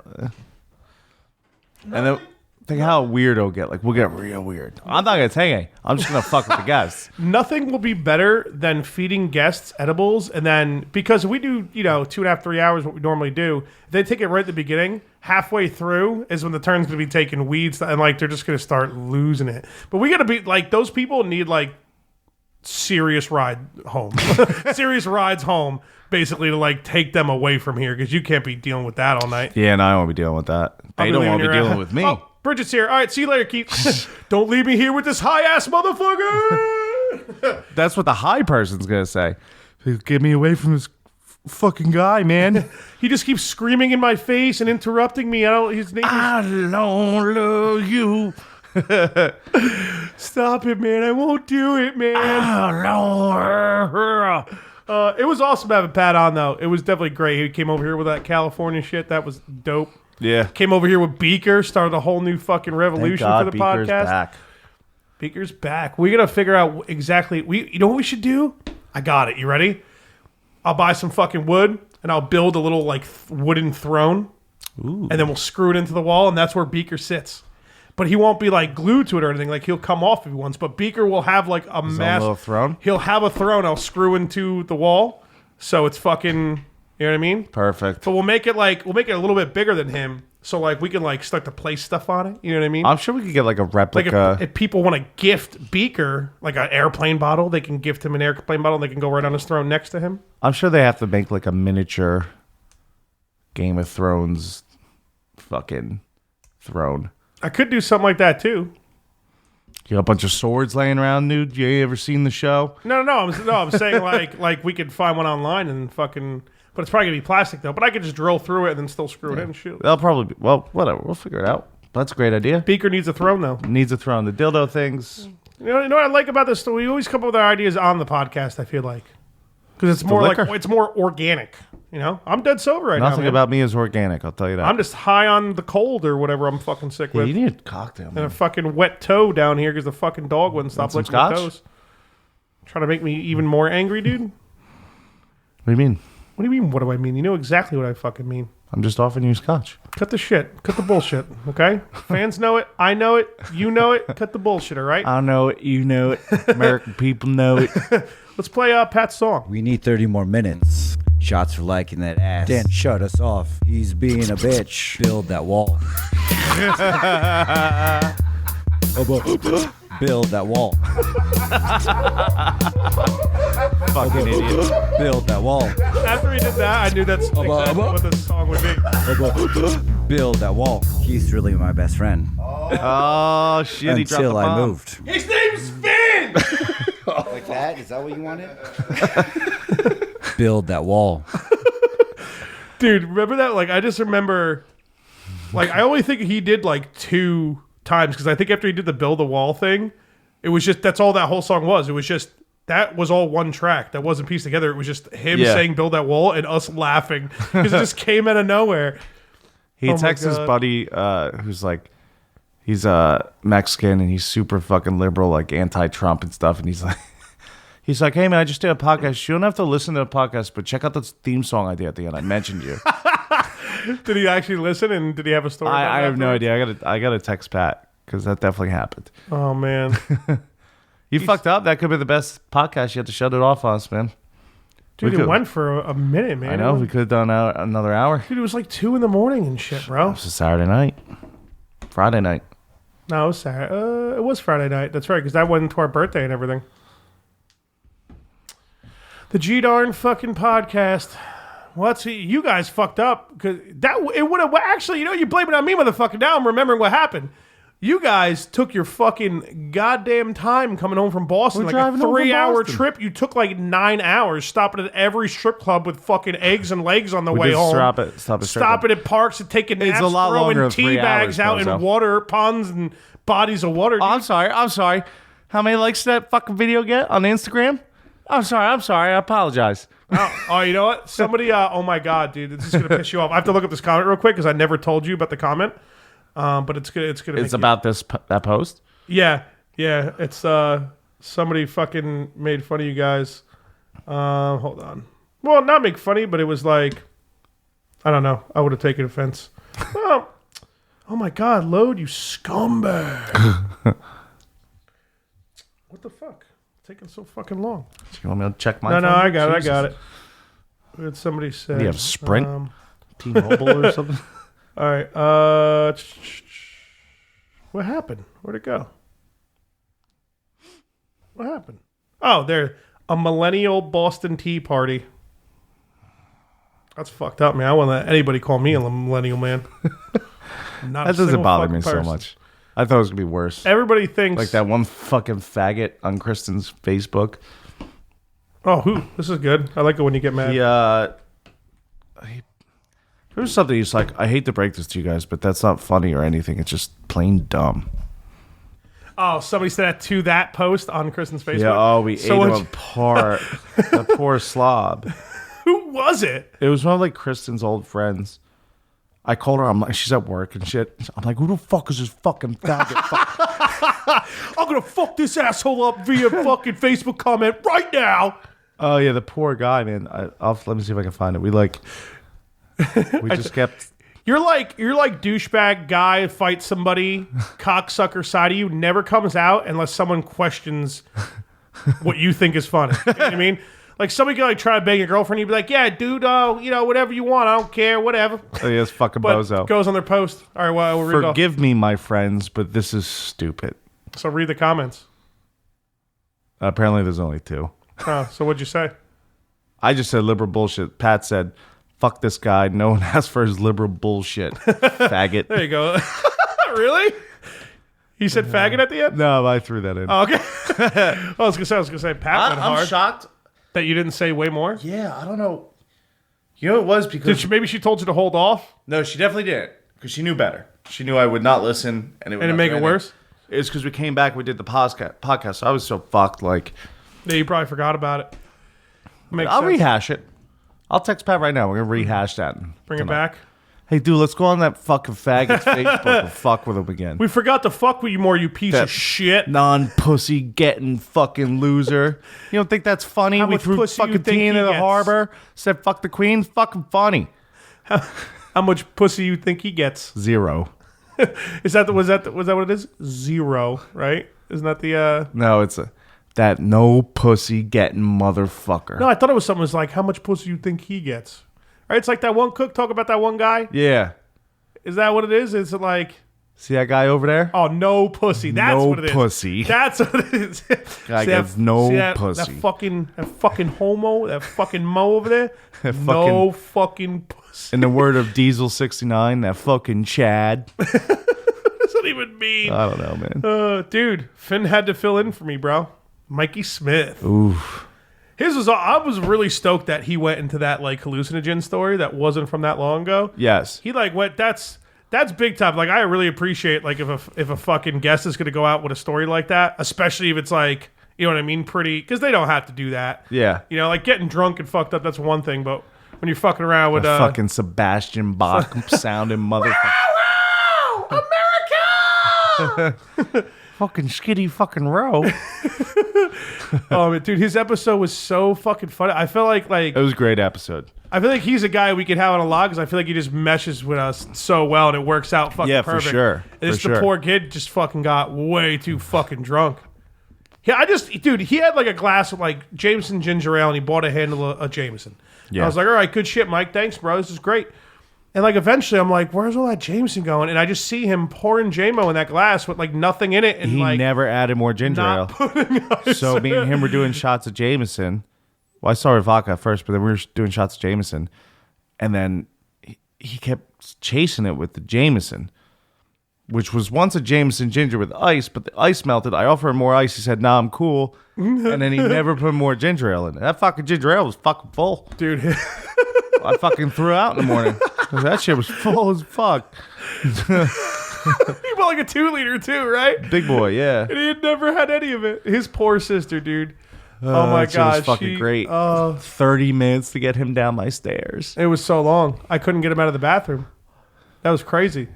S2: And then... Think how weird it'll get. Like, we'll get real weird. I'm not going to take any. I'm just going to fuck with the guests.
S1: Nothing will be better than feeding guests edibles. And then, because we do, 2.5, 3 hours, what we normally do, if they take it right at the beginning, halfway through is when the turn's going to be taking weeds. And, like, they're just going to start losing it. But we got to be, like, those people need, like, serious ride home. Serious rides home, basically, to, like, take them away from here. Because you can't be dealing with that all night.
S2: Yeah, and I won't be dealing with that. They don't want to be dealing with me.
S1: Oh, Bridget's here. All right, see you later, Keith. Don't leave me here with this high-ass motherfucker.
S2: That's what the high person's going to say. Get me away from this fucking guy, man.
S1: He just keeps screaming in my face and interrupting me. His name is...
S2: I don't love you.
S1: Stop it, man. I won't do it, man. It was awesome having Pat on, though. It was definitely great. He came over here with that California shit. That was dope.
S2: Yeah.
S1: Came over here with Beaker, started a whole new fucking revolution for the
S2: Beaker's
S1: podcast.
S2: back.
S1: Beaker's back. We got to figure out exactly... You know what we should do? I got it. You ready? I'll buy some fucking wood, and I'll build a little, like, wooden throne. Ooh. And then we'll screw it into the wall, and that's where Beaker sits. But he won't be like glued to it or anything. Like he'll come off if he wants. But Beaker will have like a massive
S2: little throne.
S1: He'll have a throne. I'll screw into the wall, so it's fucking. You know what I mean?
S2: Perfect.
S1: But we'll make it a little bit bigger than him, so like we can like start to place stuff on it. You know what I mean?
S2: I'm sure we could get like a replica.
S1: Like if people want to gift Beaker like an airplane bottle, they can gift him an airplane bottle. And they can go right on his throne next to him.
S2: I'm sure they have to make like a miniature Game of Thrones fucking throne.
S1: I could do something like that too.
S2: You got a bunch of swords laying around, dude. You ever seen the show?
S1: No. I'm saying like we could find one online and fucking. But it's probably gonna be plastic though. But I could just drill through it and then still screw it in and shoot.
S2: They'll probably be, well, whatever. We'll figure it out. That's a great idea.
S1: Beaker needs a throne though.
S2: Needs a throne. The dildo things.
S1: You know what I like about this? We always come up with our ideas on the podcast. I feel like because it's more like it's more organic. You know, I'm dead sober right now.
S2: Nothing about me is organic. I'll tell you that.
S1: I'm just high on the cold or whatever I'm fucking sick with.
S2: You need a cocktail, man.
S1: And a fucking wet toe down here because the fucking dog wouldn't stop licking my toes. Trying to make me even more angry, dude.
S2: What do you mean?
S1: What do you mean? What do I mean? You know exactly what I fucking mean.
S2: I'm just offering you scotch.
S1: Cut the shit. Cut the bullshit. Okay? Fans know it. I know it. You know it. Cut the bullshit, all right?
S2: I know it. You know it. American people know it.
S1: Let's play Pat's song.
S6: We need 30 more minutes. Shots for liking that ass. Dan, shut us off. He's being a bitch. Build that wall. Build that wall.
S2: Fucking idiot.
S6: Build that wall.
S1: After he did that, I knew that's exactly what this song would be.
S6: Build that wall. He's really my best friend.
S2: Oh, shit. He dropped the
S6: Until I
S2: bomb.
S6: moved.
S1: His name's Finn!
S6: Like that? Is that what you wanted? Build that wall.
S1: Dude, remember that? Like, I just remember, like, I only think he did like 2 times because I think after he did the build the wall thing, it was just, that's all that whole song was. It was just, that was all one track that wasn't pieced together. It was just him saying build that wall and us laughing because it just came out of nowhere.
S2: He texts his buddy who's like, he's Mexican and he's super fucking liberal, like anti-Trump and stuff. And he's like, hey man, I just did a podcast. You don't have to listen to the podcast, but check out the theme song I did at the end. I mentioned you.
S1: Did he actually listen and did he have a story?
S2: I have no idea. I gotta text Pat because that definitely happened.
S1: Oh man,
S2: you fucked up. That could be the best podcast. You had to shut it off on us, man.
S1: Dude, it went for a minute, man.
S2: I know. We could have done another hour.
S1: Dude, it was like 2 a.m. and shit, bro.
S2: It was a Saturday night. Friday night.
S1: No, it was Saturday. It was Friday night. That's right, because that went into our birthday and everything. The G-darn fucking podcast. Well, let's see. You guys fucked up because it would have actually. You know, you blame it on me, motherfucker. Now I'm remembering what happened. You guys took your fucking goddamn time coming home from Boston.
S2: We're
S1: like a
S2: driving over
S1: 3-hour
S2: Boston.
S1: trip. You took like 9 hours stopping at every strip club with fucking eggs and legs on the way
S2: just
S1: home.
S2: Stopping
S1: at parks and taking naps,
S2: It's a lot
S1: throwing
S2: longer than
S1: tea
S2: 3
S1: bags
S2: hours,
S1: out
S2: Bozo.
S1: in water, ponds and bodies of water.
S2: Oh, I'm sorry. How many likes did that fucking video get on Instagram? I'm sorry. I apologize.
S1: Oh, you know what? Somebody, oh my God, dude, this is going to piss you off. I have to look up this comment real quick because I never told you about the comment. But it's gonna.
S2: It's about that post.
S1: Yeah. It's somebody fucking made fun of you guys. Hold on. Well, not make funny, but it was like, I don't know. I would have taken offense. Oh my God, load, you scumbag. What the fuck? It's taking so fucking long.
S2: You want me to check my
S1: No,
S2: phone?
S1: I got
S2: Jesus.
S1: it. What did somebody say?
S2: Do you have Sprint? T-Mobile or something?
S1: All right. What happened? Where'd it go? What happened? Oh, there. A millennial Boston Tea Party. That's fucked up, man. I won't let anybody call me a millennial, man.
S2: That doesn't bother me so much. I thought it was going to be worse.
S1: Everybody thinks...
S2: Like that one fucking faggot on Kristen's Facebook.
S1: Oh, who? This is good. I like it when you get mad.
S2: There's something he's like, I hate to break this to you guys, but that's not funny or anything. It's just plain dumb.
S1: Oh, somebody said that to that post on Kristen's Facebook?
S2: Yeah, we ate him apart. The poor slob.
S1: Who was it?
S2: It was one of like Kristen's old friends. I called her. I'm like, she's at work and shit. I'm like, who the fuck is this fucking faggot?
S1: I'm gonna fuck this asshole up via fucking Facebook comment right now.
S2: Oh yeah, the poor guy, man. Let me see if I can find it. We just kept.
S1: You're like douchebag guy fights somebody, cocksucker side of you never comes out unless someone questions what you think is funny. You know what I mean? Like somebody could like try to bang your girlfriend, you'd be like, "Yeah, dude, whatever you want, I don't care, whatever."
S2: Oh yeah, it's fucking
S1: but
S2: bozo.
S1: Goes on their post. All right, well, we'll read
S2: Forgive me, my friends, but this is stupid.
S1: So read the comments.
S2: Apparently, there's only 2.
S1: Oh, so what'd you say?
S2: I just said liberal bullshit. Pat said, "Fuck this guy. No one asked for his liberal bullshit." Faggot.
S1: There you go. Really? He said faggot at the end?
S2: No, I threw that in.
S1: Oh, okay. I was gonna say Pat went hard.
S2: I'm shocked
S1: that you didn't say way more.
S2: Yeah, I don't know. You know, it was because
S1: maybe she told you to hold off.
S2: No, she definitely didn't because she knew better. She knew I would not listen, and it would
S1: make it worse.
S2: It's because we came back, we did the podcast. So I was so fucked. Like,
S1: yeah, you probably forgot about it.
S2: I'll rehash it. I'll text Pat right now. We're gonna rehash that.
S1: Bring it back.
S2: Hey, dude, let's go on that fucking faggot's Facebook and fuck with him again.
S1: We forgot to fuck with you more, you piece of shit.
S2: Non-pussy getting fucking loser. You don't think that's funny? We threw fucking tea into the harbor. Said fuck the queen. Fucking funny.
S1: How much pussy you think he gets?
S2: 0.
S1: Was that what it is? 0, right? Isn't that the
S2: No, it's that no pussy getting motherfucker.
S1: No, I thought it was something was like how much pussy you think he gets. Right? It's like that one cook talk about that one guy.
S2: Yeah.
S1: Is that what it is? Is it like
S2: see that guy over there?
S1: Oh, no pussy. That's what it is.
S2: No pussy.
S1: That's what it is.
S2: Guy gets no pussy.
S1: That fucking homo, that fucking mo over there. No fucking pussy.
S2: In the word of Diesel 69, that fucking Chad.
S1: What does that even mean?
S2: I don't know, man.
S1: Dude, Finn had to fill in for me, bro. Mikey Smith.
S2: Oof.
S1: I was really stoked that he went into that like hallucinogen story that wasn't from that long ago.
S2: Yes.
S1: He like went. That's big time. Like I really appreciate like if a fucking guest is gonna go out with a story like that, especially if it's like you know what I mean, pretty because they don't have to do that.
S2: Yeah.
S1: You know, like getting drunk and fucked up. That's one thing, but when you're fucking around with
S2: fucking Sebastian Bach sounding motherfucker. America. Fucking skitty fucking row.
S1: Oh, dude, his episode was so fucking funny. I feel like
S2: it was a great episode.
S1: I feel like he's a guy we could have on a log because I feel like he just meshes with us so well and it works out fucking perfect.
S2: For sure.
S1: The poor kid just fucking got way too fucking drunk. Yeah, dude, he had like a glass of like Jameson ginger ale and he bought a handle of Jameson. Yeah. I was like, all right, good shit, Mike. Thanks, bro. This is great. And like eventually I'm like, where's all that Jameson going? And I just see him pouring JMO in that glass with like nothing in it. And
S2: he
S1: like
S2: never added more ginger ale. So me and him were doing shots of Jameson. Well, I started vodka first, but then we were doing shots of Jameson. And then he kept chasing it with the Jameson, which was once a Jameson ginger with ice, but the ice melted. I offered him more ice. He said, nah, I'm cool. And then he never put more ginger ale in it. That fucking ginger ale was fucking full.
S1: Dude.
S2: I fucking threw it out in the morning. That shit was full as fuck.
S1: He bought like a 2-liter too, right?
S2: Big boy, yeah.
S1: And he had never had any of it. His poor sister, dude. Oh my god,
S2: it was fucking great. 30 minutes to get him down my stairs.
S1: It was so long. I couldn't get him out of the bathroom. That was crazy.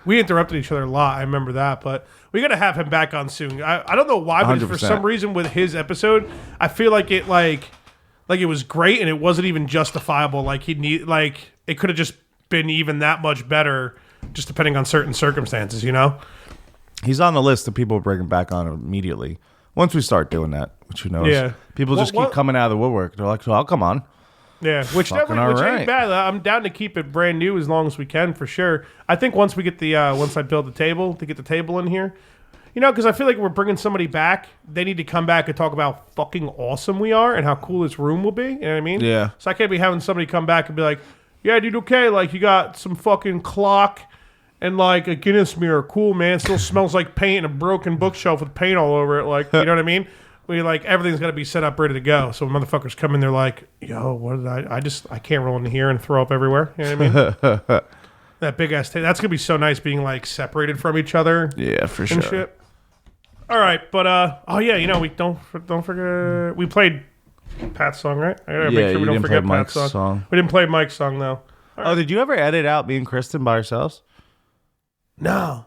S1: We interrupted each other a lot. I remember that, but we got to have him back on soon. I don't know why, but
S2: 100%.
S1: for some reason with his episode, I feel like it it was great and it wasn't even justifiable. Like it could have just been even that much better, just depending on certain circumstances. You know,
S2: he's on the list of people bringing back on immediately. Once we start doing that, which who knows?
S1: Yeah.
S2: People just keep coming out of the woodwork. They're like, "So I'll come on."
S1: Yeah, which ain't bad. I'm down to keep it brand new as long as we can, for sure. I think once we get once I build the table to get the table in here, you know, because I feel like we're bringing somebody back. They need to come back and talk about how fucking awesome we are and how cool this room will be. You know what I mean?
S2: Yeah.
S1: So I can't be having somebody come back and be like, "Yeah, dude, okay, like you got some fucking clock and like a Guinness mirror, cool man. Still smells like paint and a broken bookshelf with paint all over it. Like, you know what I mean? we like everything's got to be set up ready to go. So when motherfuckers come in, they're like, "Yo, what did I can't roll in here and throw up everywhere." You know what I mean? That big ass that's gonna be so nice being like separated from each other.
S2: Yeah, for
S1: and
S2: sure.
S1: Shit. All right, but oh yeah, you know we don't forget we played Pat's song, right? I gotta make sure we don't forget Pat's song. We didn't play Mike's song though.
S2: Oh, did you ever edit out me and Kristen by ourselves?
S1: No.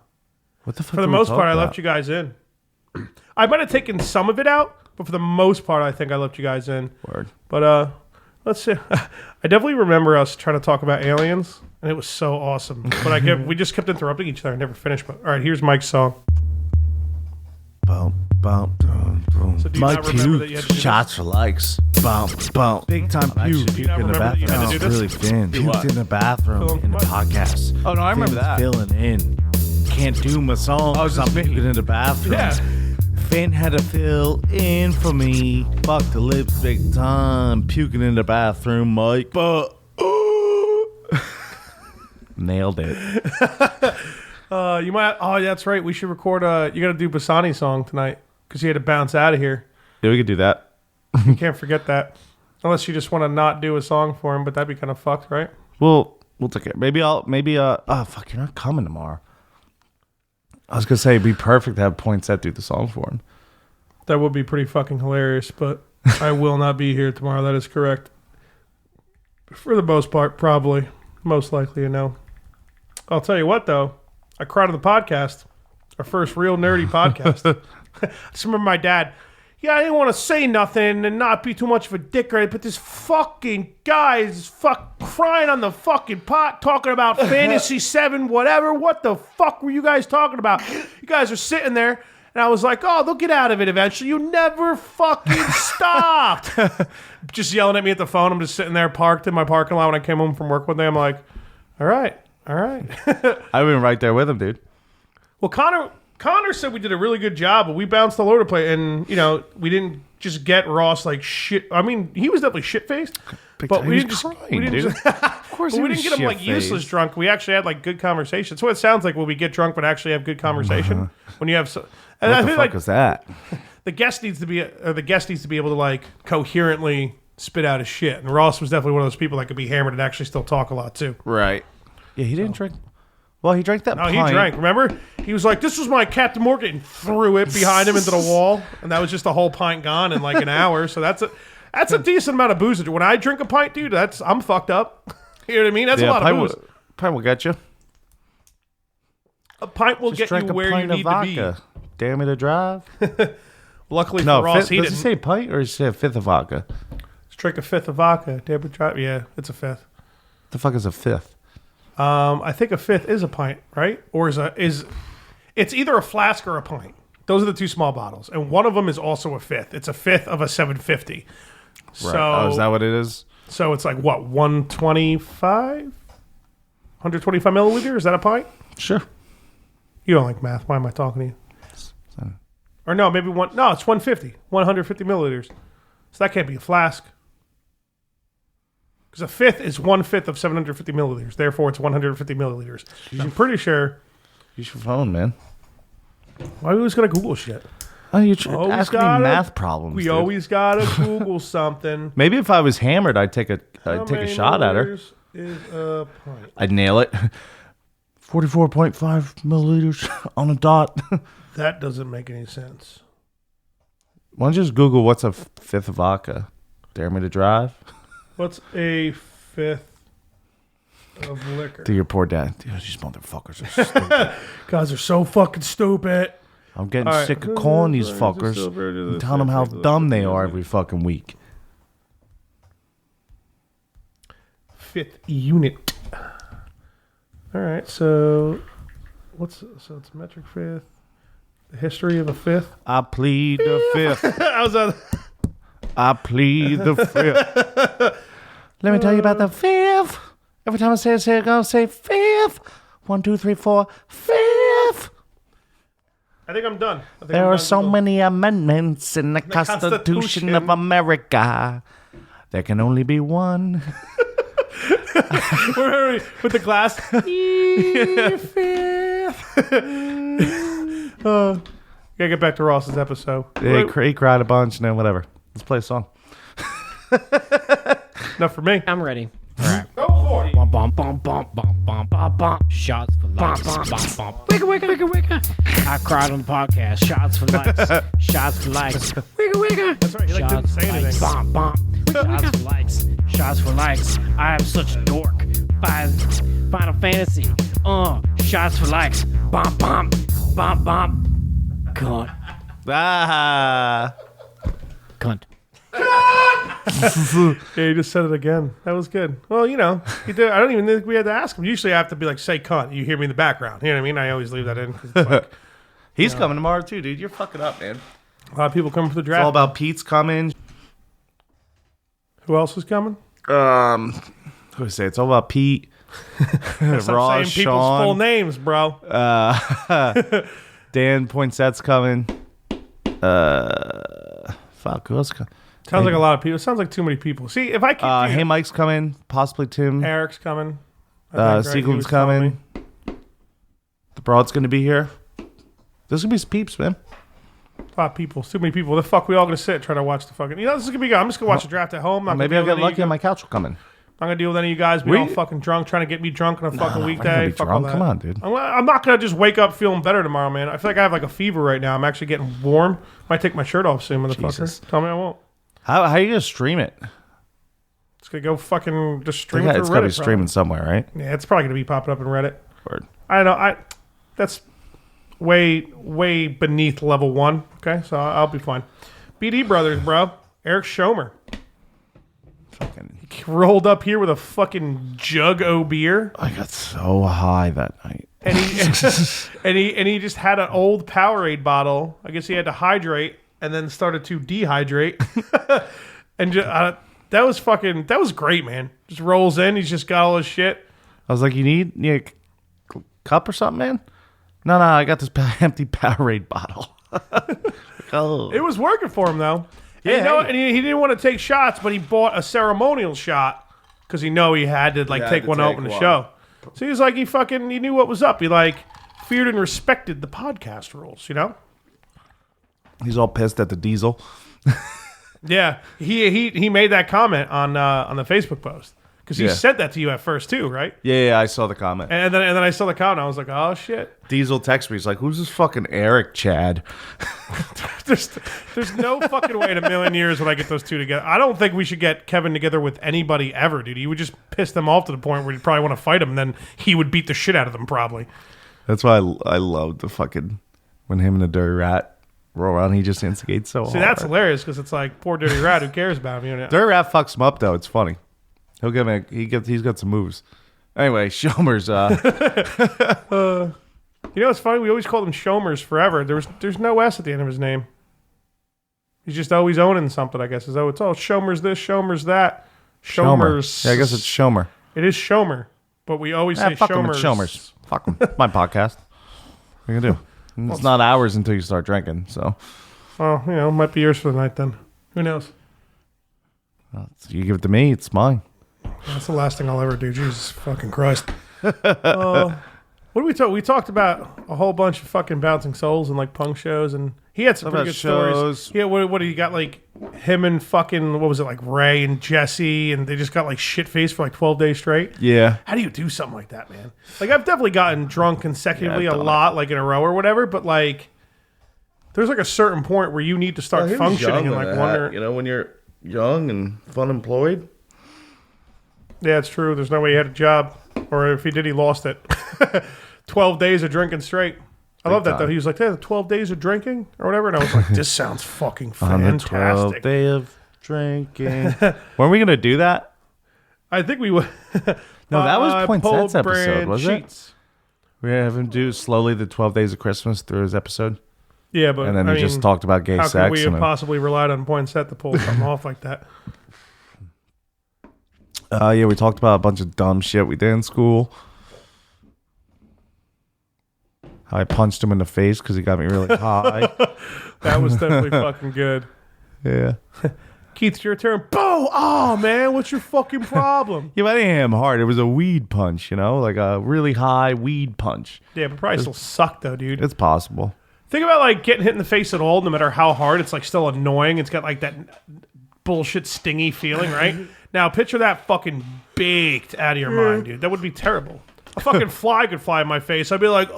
S2: What the fuck?
S1: For the most part, I left you guys in. I might have taken some of it out, but for the most part, I think I left you guys in.
S2: Word.
S1: But let's see. I definitely remember us trying to talk about aliens, and it was so awesome. But we just kept interrupting each other and never finished. But all right, here's Mike's song.
S2: Bump, bump, dum, dum.
S1: So do you not remember that you had to do this?
S2: Shots for likes. Bump, bump. Big time puke.
S1: Do you not
S2: in the
S1: remember that you
S2: bathroom.
S1: had to do this?
S2: Really thin. Puked in the bathroom
S1: Film
S2: in the
S1: what?
S2: podcast.
S5: Oh no, I remember that.
S2: Filling in. Can't do my song.
S5: Oh, it's
S2: I'm
S5: just me.
S2: puking in the bathroom.
S1: Yeah.
S2: Finn had to fill in for me. Fuck the lips big time. Puking in the bathroom, Mike. But nailed it.
S1: You might. Oh, that's right. We should record. You got to do Bassani's song tonight because he had to bounce out of here.
S2: Yeah, we could do that.
S1: You can't forget that. Unless you just want to not do a song for him, but that'd be kind of fucked, right?
S2: We'll take it. Maybe oh fuck, you're not coming tomorrow. I was gonna say it'd be perfect to have Poinsett do the song for him.
S1: That would be pretty fucking hilarious, but I will not be here tomorrow. That is correct. For the most part, probably. Most likely, you know. I'll tell you what, though. I cried on the podcast. Our first real nerdy podcast. I just remember my dad. Yeah, I didn't want to say nothing and not be too much of a dick, right? But this fucking guy is crying on the fucking pot, talking about Fantasy 7, whatever. What the fuck were you guys talking about? You guys are sitting there, and I was like, oh, they'll get out of it eventually. You never fucking stopped. Just yelling at me at the phone. I'm just sitting there parked in my parking lot when I came home from work one day. I'm like, all right.
S2: I've been right there with him, dude.
S1: Well, Connor said we did a really good job, but we bounced all over the place, and we didn't just get Ross like shit. I mean, he was definitely shit faced, but we didn't
S2: Of course,
S1: we didn't get him like useless drunk. We actually had like good conversation. That's what it sounds like when we get drunk, but actually have good conversation. When you have, and
S2: What
S1: I
S2: the
S1: feel
S2: fuck
S1: like
S2: was that?
S1: the guest needs to be able to like coherently spit out his shit. And Ross was definitely one of those people that could be hammered and actually still talk a lot too.
S2: Right. Yeah, he didn't drink. Well, he drank that
S1: No,
S2: pint.
S1: he drank. Remember? He was like, this was my Captain Morgan, and threw it behind him into the wall. And that was just a whole pint gone in like an hour. So that's a decent amount of booze. When I drink a pint, dude, I'm fucked up. You know what I mean? That's a lot of booze.
S2: Pint will get you.
S1: A pint will
S2: Just
S1: get
S2: drank
S1: you
S2: a
S1: where you
S2: pint of
S1: need
S2: vodka.
S1: to be.
S2: Dare me to drive?
S1: Luckily for
S2: No,
S1: Ross, he
S2: does
S1: didn't.
S2: it say pint or does it say a fifth of vodka?
S1: Let's drink a fifth of vodka. Dare me to drive. Yeah, it's a fifth.
S2: The fuck is a fifth?
S1: I think a fifth is a pint, right? Or it's either a flask or a pint. Those are the two small bottles, and one of them is also a fifth. It's a fifth of a 750.
S2: Right.
S1: So
S2: Is that what it is?
S1: So it's like what 125 milliliters. Is that a pint?
S2: Sure.
S1: You don't like math. Why am I talking to you? Or no, maybe one. No, it's 150 milliliters. So that can't be a flask. Because a fifth is 1/5 of 750 milliliters. Therefore, it's 150 milliliters. I'm pretty sure.
S2: Use your phone, man.
S1: Why are we always going to Google shit?
S2: Oh, you're
S1: Always
S2: asking me
S1: gotta-
S2: math problems.
S1: We
S2: dude.
S1: always got to Google something.
S2: Maybe if I was hammered, I'd take a
S1: How many
S2: shot at her.
S1: milliliters is a pint?
S2: I'd nail it. 44.5 milliliters on a dot.
S1: That doesn't make any sense.
S2: Why don't you just Google what's a fifth of vodka? Dare me to drive?
S1: What's a fifth of liquor?
S2: To your poor dad. Dude, these motherfuckers are stupid.
S1: Guys are so fucking stupid.
S2: I'm getting
S1: All right.
S2: sick of calling these fuckers and telling them how dumb they are every fucking week.
S1: Fifth unit. All right, so it's metric fifth. The history of a fifth.
S2: I plead the fifth.
S1: How's that?
S2: I plead the fifth. Let me tell you about the fifth. Every time I say it, I'm going to say fifth. 1, 2, 3, 4, fifth.
S1: I think I'm done.
S2: There are so many amendments in the Constitution of America. There can only be one.
S1: Where are we? With the glass. gotta get back to Ross's episode.
S2: Yeah, he cried a bunch, and then whatever. Let's play a song.
S1: Enough for me.
S7: I'm ready. All right.
S1: Go for it.
S7: Bum, bum, bum, bum, bum, bum, bum, bum. Shots for likes. Bum, bum, bum. Wigga, wigga, wigga, wigga. I cried on the podcast. Shots for likes. Shots for likes. Wigga, wigga.
S1: That's right. He didn't say anything.
S7: Bum, bum. Shots for likes. Shots for likes. I am such a dork. Final Fantasy. Shots for likes. Bum, bum. Bum, bum. Cunt.
S2: Ah.
S7: Cunt.
S1: Yeah, you just said it again. That was good. Well, he did. I don't even think we had to ask him. Usually I have to be like, say cunt. You hear me in the background. You know what I mean? I always leave that in. 'Cause it's like,
S2: He's coming tomorrow too, dude. You're fucking up, man.
S1: a lot of people coming for the
S2: It's
S1: draft.
S2: all about Pete's coming.
S1: Who else is coming?
S2: Who would say it's all about Pete,
S1: Stop
S2: Ross,
S1: saying people's full
S2: Sean,
S1: names, bro.
S2: Dan Poinset's coming. Fuck, who else?
S1: Sounds like a lot of people. Sounds like too many people. See, if I keep
S2: Hey Mike's coming, possibly Tim.
S1: Eric's coming. I think, right? He
S2: Siegel's
S1: was telling me.
S2: coming. The Broad's gonna be here. There's gonna be some peeps, man.
S1: A lot of people. Too many people. The fuck we all gonna sit trying to watch the fucking. This is gonna be good. I'm just gonna watch the draft at home.
S2: Maybe I'll get lucky and my couch will come in.
S1: I'm gonna deal with any of you guys being all fucking drunk, trying to get me drunk on a fucking weekday.
S2: Be
S1: Fuck
S2: drunk.
S1: all that.
S2: Come on, dude.
S1: I'm not gonna just wake up feeling better tomorrow, man. I feel like I have like a fever right now. I'm actually getting warm. Might take my shirt off soon, motherfucker.
S2: Jesus.
S1: Tell me I won't.
S2: How are you gonna stream it?
S1: It's gonna go fucking just stream it through
S2: It's
S1: Reddit.
S2: gotta be streaming somewhere, right?
S1: Yeah, it's probably gonna be popping up in Reddit.
S2: Word.
S1: I don't know. That's way beneath level 1. Okay, so I'll be fine. BD Brothers, bro. Eric Schomer.
S2: Fucking.
S1: He rolled up here with a fucking jug o' beer.
S2: I got so high that night.
S1: And he just had an old Powerade bottle. I guess he had to hydrate and then started to dehydrate. And that was great, man. Just rolls in. He's just got all his shit.
S2: I was like, you need a cup or something, man? No, I got this empty Powerade bottle. Oh.
S1: It was working for him, though.
S2: Yeah,
S1: And he didn't want to take shots, but he bought a ceremonial shot because he had to take one to open the show. So he was like, he knew what was up. He feared and respected the podcast rules,
S2: He's all pissed at the diesel.
S1: Yeah, he made that comment on the Facebook post because he said that to you at first too, right?
S2: Yeah, I saw the comment.
S1: And then I saw the comment. I was like, oh shit.
S2: Diesel text me. He's like, "Who's this fucking Eric Chad?"
S1: There's no fucking way in a million years would I get those two together. I don't think we should get Kevin together with anybody ever, dude. He would just piss them off to the point where you'd probably want to fight him. And then he would beat the shit out of them probably.
S2: That's why I love the fucking when him and the Dirty Rat roll around. He just instigates so hard.
S1: See, that's hilarious because it's like poor Dirty Rat. Who cares about him?
S2: Dirty Rat fucks him up though. It's funny. He's got some moves. Anyway, Schomer's.
S1: It's funny. We always called him Schomers forever. There's no S at the end of his name. He's just always owning something, I guess. It's all Schomers this, Schomers that. Schomers.
S2: Yeah, I guess it's Schomer.
S1: It is Schomer, but we always say
S2: fuck him,
S1: Schomers.
S2: it's Schomer's. Fuck him. My podcast. What are you gonna do? And it's not hours until you start drinking. So.
S1: Well, it might be yours for the night then. Who knows?
S2: You give it to me, it's mine.
S1: That's the last thing I'll ever do. Jesus fucking Christ. What did we talk? We talked about a whole bunch of fucking bouncing souls and punk shows, and he had some pretty good stories. Yeah, what he got him and fucking what was it Ray and Jesse, and they just got shit faced for 12 days straight.
S2: Yeah.
S1: How do you do something like that, man? I've definitely gotten drunk consecutively a lot, in a row or whatever, but there's a certain point where you need to start functioning and wonder.
S2: When you're young and unemployed.
S1: Yeah, it's true. There's no way he had a job. Or if he did, he lost it. 12 days of drinking straight. I love that, though. He was like, 12 days of drinking or whatever. And I was like, this sounds fucking fantastic.
S2: On the 12th day of drinking. Weren't we going to do that?
S1: I think we would.
S2: No, that was Poinset's episode,
S1: brand
S2: was
S1: sheets.
S2: it? We have him do slowly the 12 days of Christmas through his episode.
S1: Yeah, but
S2: and then he just talked about gay
S1: how
S2: sex.
S1: How could we have possibly relied on Poinsett to pull something off like that?
S2: Yeah, we talked about a bunch of dumb shit we did in school. How I punched him in the face because he got me really high.
S1: That was definitely fucking good.
S2: Yeah.
S1: Keith, it's your turn. Boom! Oh, man, what's your fucking problem?
S2: Yeah, but I didn't hit him hard. It was a weed punch, a really high weed punch.
S1: Yeah, but probably still sucked, though, dude.
S2: It's possible.
S1: Think about like getting hit in the face at all, no matter how hard. It's like still annoying. It's got like that bullshit stingy feeling, right? Now picture that fucking baked out of your mind, dude. That would be terrible. A fucking fly could fly in my face. I'd be like, oh,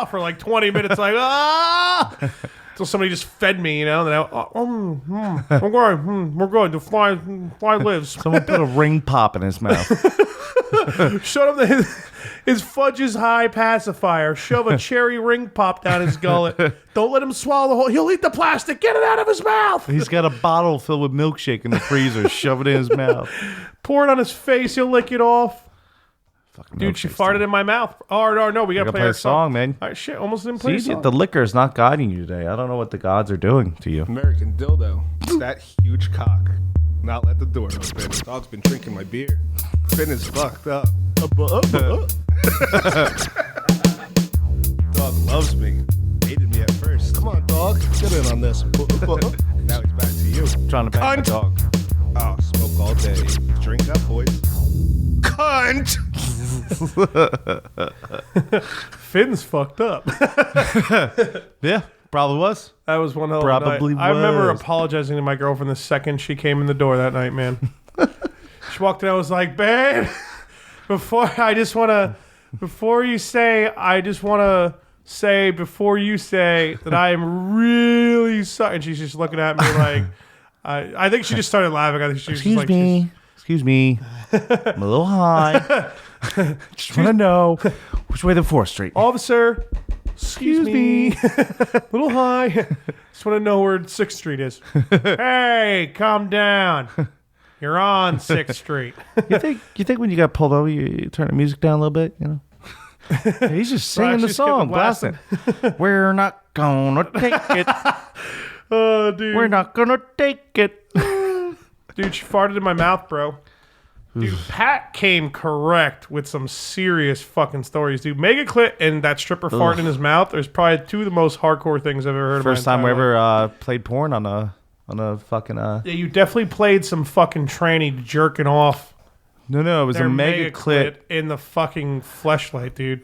S1: for like 20 minutes, like, ah, until somebody just fed me, you know. And then we're good. The fly lives.
S2: Someone put a ring pop in his mouth.
S1: Shut him his Fudge's high pacifier. Shove a cherry ring pop down his gullet. Don't let him swallow the whole. He'll eat the plastic. Get it out of his mouth.
S2: He's got a bottle filled with milkshake in the freezer. Shove it in his mouth.
S1: Pour it on his face. He'll lick it off.
S2: Fucking
S1: Dude, she farted in my mouth. Oh, no, we gotta play
S2: a
S1: our
S2: song, man.
S1: All right, shit, almost didn't play a
S2: See,
S1: song.
S2: the liquor is not guiding you today. I don't know what the gods are doing to you.
S8: American dildo. That huge cock. Not let the door open. Dog's been drinking my beer. Finn is fucked up. Dog loves me. Hated me at first. Come on, dog. Get in on this. Now he's back to you.
S2: Trying to bang the dog.
S8: Oh, smoke all day. Drink up, boys. Cunt!
S1: Finn's fucked up.
S2: Yeah, probably was.
S1: That was one hell of a
S2: Probably
S1: night. I remember
S2: was.
S1: apologizing to my girlfriend the second she came in the door that night, man. She walked in, I was like, babe, before you say that I am really sorry. And she's just looking at me like, I think she just started laughing. I think she was just like,
S2: Excuse me. I'm a little high. Just want to know which way the 4th Street.
S1: officer, excuse me. Little high. Just want to know where 6th Street is. Hey, calm down. You're on 6th Street.
S2: You think when you got pulled over, you turn the music down a little bit, you know? He's just singing the
S1: actually skip
S2: song,
S1: the
S2: blasting. We're not gonna take it.
S1: Oh, dude.
S2: We're not gonna take it.
S1: Dude, she farted in my mouth, bro. Dude, Pat came correct with some serious fucking stories, dude. Mega Clit and that stripper farting in his mouth is probably two of the most hardcore things I've ever heard.
S2: First
S1: in my
S2: time we
S1: entire life.
S2: ever played porn on a fucking.
S1: Yeah, you definitely played some fucking tranny jerking off.
S2: No, it was
S1: Their
S2: a mega clit.
S1: in the fucking fleshlight, dude.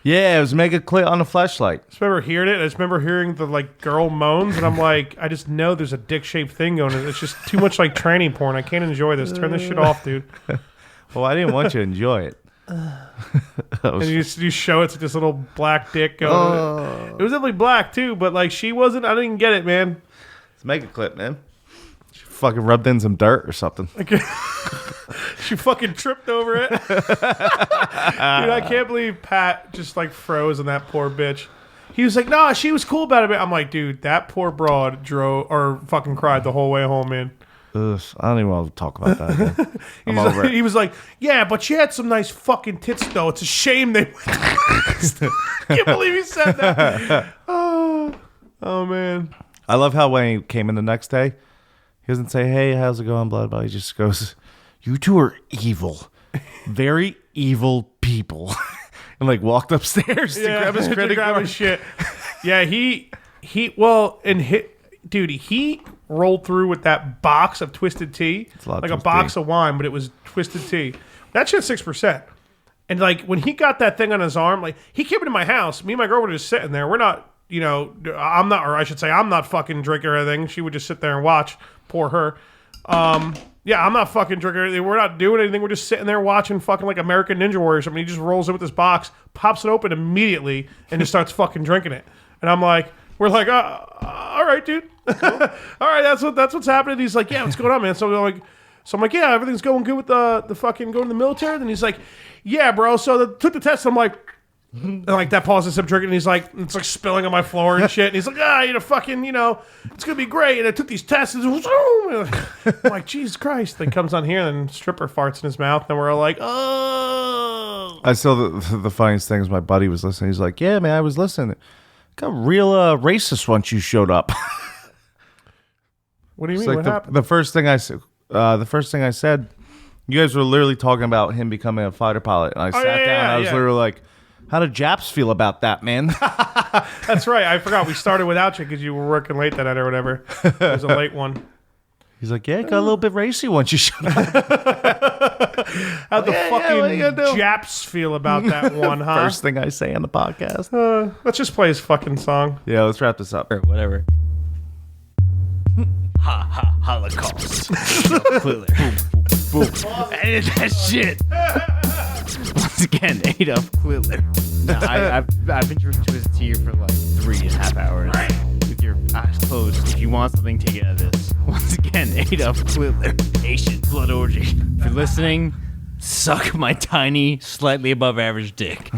S2: Yeah, it was mega clit on a flashlight.
S1: I just remember hearing it. I just remember hearing the like girl moans, and I'm like, I just know there's a dick-shaped thing going on. It's just too much like tranny porn. I can't enjoy this. Turn this shit off, dude.
S2: Well, I didn't want you to enjoy it.
S1: And you show it's like this little black dick going. It was definitely black too, but like she wasn't. I didn't get it, man.
S2: It's mega clit, man. She fucking rubbed in some dirt or something.
S1: She fucking tripped over it. Dude, I can't believe Pat just like froze on that poor bitch. He was like, "Nah, she was cool about it." I'm like, dude, that poor broad fucking cried the whole way home, man.
S2: Ugh, I don't even want to talk about that. Man. I'm over it.
S1: He was like, "Yeah, but she had some nice fucking tits, though. It's a shame they went to waste." Can't believe he said that. Oh man.
S2: I love how when he came in the next day, he doesn't say, "Hey, how's it going?" Blah blah. He just goes, "You two are evil, very evil people," and like walked upstairs to grab his credit card.
S1: His shit. Yeah, he rolled through with that box of twisted tea, like a box of wine, but it was twisted tea. That shit's 6%. And like when he got that thing on his arm, like he came into my house. Me and my girl were just sitting there. We're not, I'm not fucking drinking or anything. She would just sit there and watch. Poor her. Yeah, I'm not fucking drinking anything. We're not doing anything. We're just sitting there watching fucking like American Ninja Warrior or something. He just rolls in with this box, pops it open immediately, and just starts fucking drinking it. And I'm like, we're like, all right, dude. All right, that's what's happening. He's like, yeah, what's going on, man? So I'm like, yeah, everything's going good with the fucking going to the military. Then he's like, yeah, bro. So took the test. I'm like, and like that pauses him drinking. And he's like, it's like spilling on my floor and shit. And he's like, fucking, it's gonna be great. And I took these tests. And I'm like, Jesus Christ. Then comes on here and stripper farts in his mouth. And we're all like, oh.
S2: I saw the funniest thing is my buddy was listening. He's like, yeah, man, I was listening. Got real racist once you showed up.
S1: What do you mean?
S2: Like
S1: What happened?
S2: the first thing I said, you guys were literally talking about him becoming a fighter pilot, and I sat down. And I was literally like, "How did Japs feel about that, man?"
S1: That's right. I forgot we started without you because you were working late that night or whatever. It was a late one.
S2: He's like, yeah, it got a little bit racy once you shut up.
S1: How'd the fucking Japs feel about that one, huh?
S2: First thing I say on the podcast.
S1: Let's just play his fucking song.
S2: Yeah, let's wrap this up.
S6: Or whatever. Holocaust. Clearly. Boom. Edit that shit. Once again, Adolf Hitler. No, I've been drinking Twisted Tea for like 3.5 hours. With your eyes closed. If you want something, take it out of this. Once again, Adolf Hitler. Asian blood orgy. If you're listening, suck my tiny, slightly above average dick.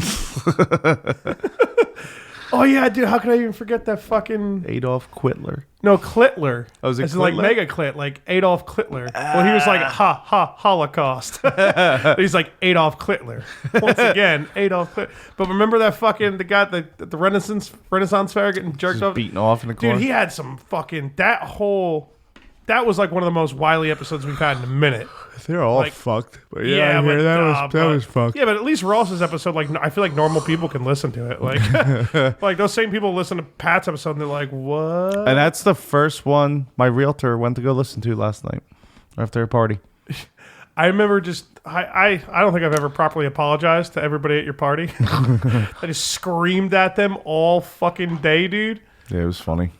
S1: Oh yeah, dude, how could I even forget that fucking
S2: Adolf Hitler.
S1: No, Clitler.
S2: Oh, is it
S1: as in like
S2: Clitler?
S1: mega clit, like Adolf Clitler. Well, he was like Holocaust. He's like Adolf Clitler. Once again, Adolf Clitler. But remember that fucking the guy the Renaissance fair getting jerked
S2: Just
S1: off,
S2: beaten off in the corner.
S1: Dude, he had some fucking that was like one of the most wily episodes we've had in a minute.
S2: They're all
S1: like,
S2: fucked. But
S1: yeah, but
S2: that was fucked.
S1: Yeah, but at least Ross's episode, like I feel like normal people can listen to it. Like, like those same people listen to Pat's episode and they're like, "What?"
S2: And that's the first one my realtor went to go listen to last night after a party.
S1: I remember just I don't think I've ever properly apologized to everybody at your party. I just screamed at them all fucking day, dude.
S2: Yeah, it was funny.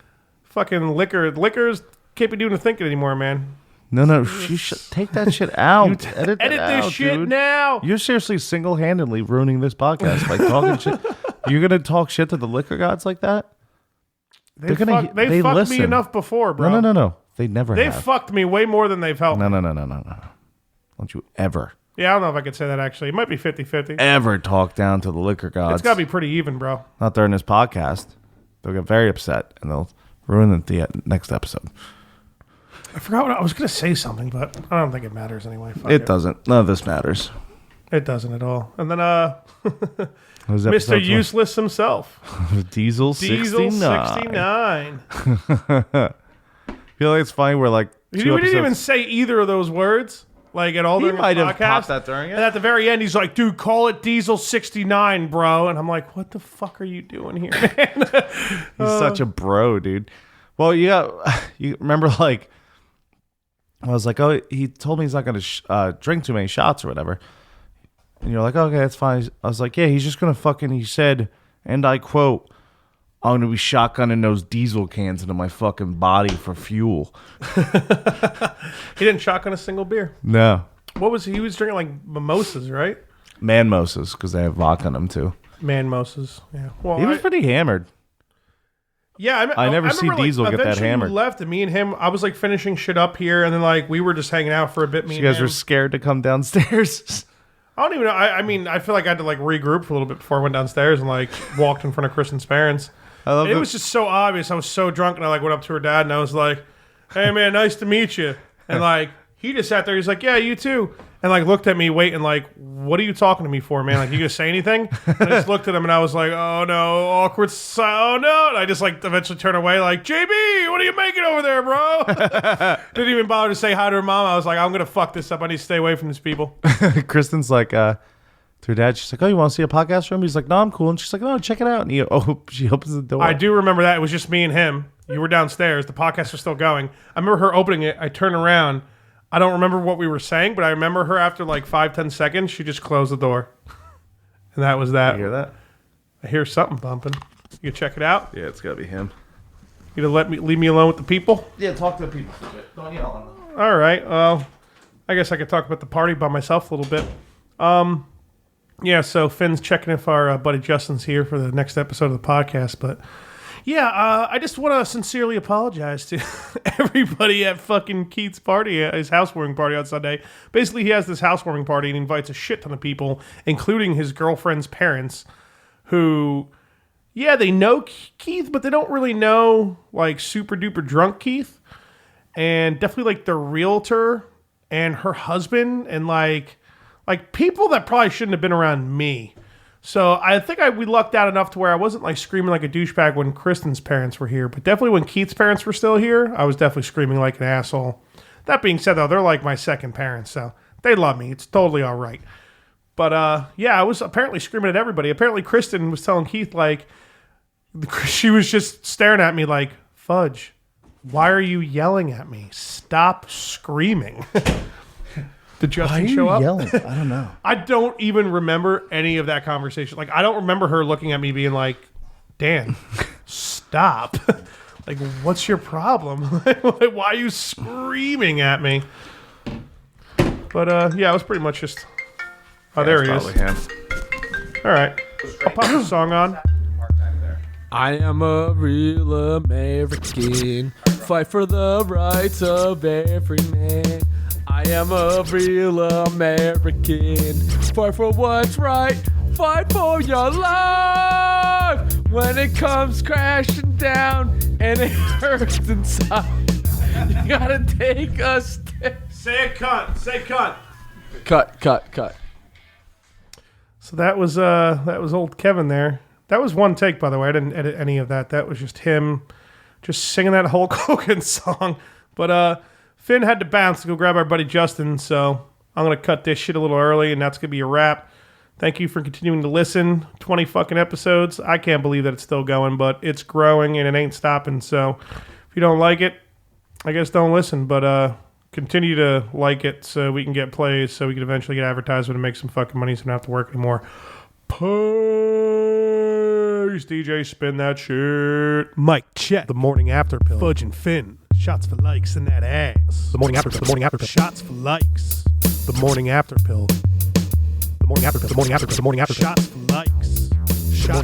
S1: Fucking liquors can't be doing the thinking anymore, man.
S2: No, you should take that shit out. Edit
S1: this
S2: out,
S1: shit
S2: dude.
S1: now.
S2: You're seriously single-handedly ruining this podcast by talking shit. You're gonna talk shit to the liquor gods like that?
S1: They fucked me
S2: listen.
S1: enough before, bro.
S2: No. They never
S1: They've
S2: have.
S1: fucked me way more than they've helped me.
S2: No. Don't you ever,
S1: Yeah, I don't know if I could say that actually. It might be 50-50.
S2: ever talk down to the liquor gods.
S1: It's got to be pretty even, bro.
S2: Not during this podcast. They'll get very upset and they'll ruin the next episode.
S1: I forgot what I was going to say something, but I don't think it matters anyway. Fuck
S2: It doesn't. None of this matters.
S1: It doesn't at all. And then
S2: Was
S1: Mr.
S2: episode
S1: Useless himself.
S2: Diesel 69.
S1: Diesel 69.
S2: I feel like it's funny. We're like,
S1: We didn't even say either of those words. Like at all
S2: He
S1: during the
S2: might have
S1: podcast.
S2: popped that during it.
S1: And at the very end, he's like, dude, call it Diesel 69, bro. And I'm like, what the fuck are you doing here, man?
S2: He's such a bro, dude. Well, you remember, like, I was like, oh, he told me he's not going to drink too many shots or whatever. And you're like, okay, that's fine. I was like, yeah, he's just going to he said, and I quote, I'm going to be shotgunning those diesel cans into my fucking body for fuel.
S1: He didn't shotgun a single beer.
S2: No.
S1: What was he was drinking like mimosas, right?
S2: Manmosas, because they have vodka in them, too.
S1: Mimosas. Yeah. Well,
S2: He was pretty hammered.
S1: Yeah,
S2: I never see
S1: remember,
S2: Diesel get that
S1: eventually
S2: hammered.
S1: You left, and me and him, I was like finishing shit up here, and then like we were just hanging out for a bit. Me
S2: You
S1: and
S2: guys
S1: him.
S2: were scared to come downstairs.
S1: I don't even know. I mean, I feel like I had to like regroup for a little bit before I went downstairs and like walked in front of Kristen's parents.
S2: I love
S1: It was just so obvious. I was so drunk, and I like went up to her dad, and I was like, "Hey man, nice to meet you." And like he just sat there. He's like, "Yeah, you too." And like looked at me, waiting, like, "What are you talking to me for, man? Like, you gonna say anything?" And I just looked at him, and I was like, "Oh no, awkward. Oh no!" And I just like eventually turned away, like, "JB, what are you making over there, bro?" Didn't even bother to say hi to her mom. I was like, "I'm gonna fuck this up. I need to stay away from these people."
S2: Kristen's like, to her dad, she's like, oh, you want to see a podcast room? He's like, no, I'm cool. And she's like, no, check it out. And she opens the door.
S1: I do remember that. It was just me and him. You were downstairs. The podcast was still going. I remember her opening it. I turned around. I don't remember what we were saying, but I remember her after like 5-10 seconds, she just closed the door. And that was that.
S2: You hear that?
S1: I hear something bumping. You check it out?
S2: Yeah, it's got to be him.
S1: You gonna leave me alone with the people?
S2: Yeah, talk to the people for a bit. Don't yell on them.
S1: All right. Well, I guess I could talk about the party by myself a little bit. Yeah, so Finn's checking if our buddy Justin's here for the next episode of the podcast. But yeah, I just want to sincerely apologize to everybody at fucking Keith's party, at his housewarming party on Sunday. Basically, he has this housewarming party and he invites a shit ton of people, including his girlfriend's parents, who, yeah, they know Keith, but they don't really know, like, super duper drunk Keith. And definitely, like, the realtor and her husband and, like people that probably shouldn't have been around me. So I think we lucked out enough to where I wasn't like screaming like a douchebag when Kristen's parents were here, but definitely when Keith's parents were still here, I was definitely screaming like an asshole. That being said, though, they're like my second parents, so they love me. It's totally all right. But yeah, I was apparently screaming at everybody. Apparently Kristen was telling Keith, like, she was just staring at me like, Fudge, Why are you yelling at me? Stop screaming. Did Justin show up?
S2: Yelling? I don't know.
S1: I don't even remember any of that conversation. Like, I don't remember her looking at me being like, Dan, stop. Like, what's your problem? Like, why are you screaming at me? But, yeah, it was pretty much just... Oh, there he is.
S2: Him.
S1: All right. I'll pop the song on.
S5: I am a real American. Fight for the rights of every man. I am a real American. Fight for what's right. Fight for your life. When it comes crashing down and it hurts inside, you gotta take a step.
S1: Say it, cunt. Say cunt.
S5: Cut.
S1: So that was old Kevin there. That was one take, by the way. I didn't edit any of that. That was just him just singing that Hulk Hogan song. But Finn had to bounce to go grab our buddy Justin, so I'm going to cut this shit a little early, and that's going to be a wrap. Thank you for continuing to listen. 20 fucking episodes. I can't believe that it's still going, but it's growing, and it ain't stopping. So if you don't like it, I guess don't listen. But continue to like it so we can get plays, so we can eventually get advertisement and make some fucking money so we don't have to work anymore. Peace. DJ, spin that shit. Mike, check. The morning after pill. Fudge and Finn. Shots for likes in that ass. The morning after pill. The morning after pill. Shots for likes. The morning after pill. The morning after pill. The morning after pill. The morning after pill. Shots for likes. Shots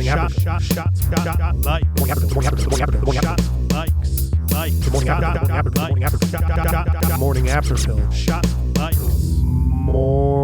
S1: like. The morning after pill. The morning after pill. The morning after pill. The morning after pill. Shots for likes. Like. The morning after pill. The morning after pill. The morning after pill. Shots for likes. More.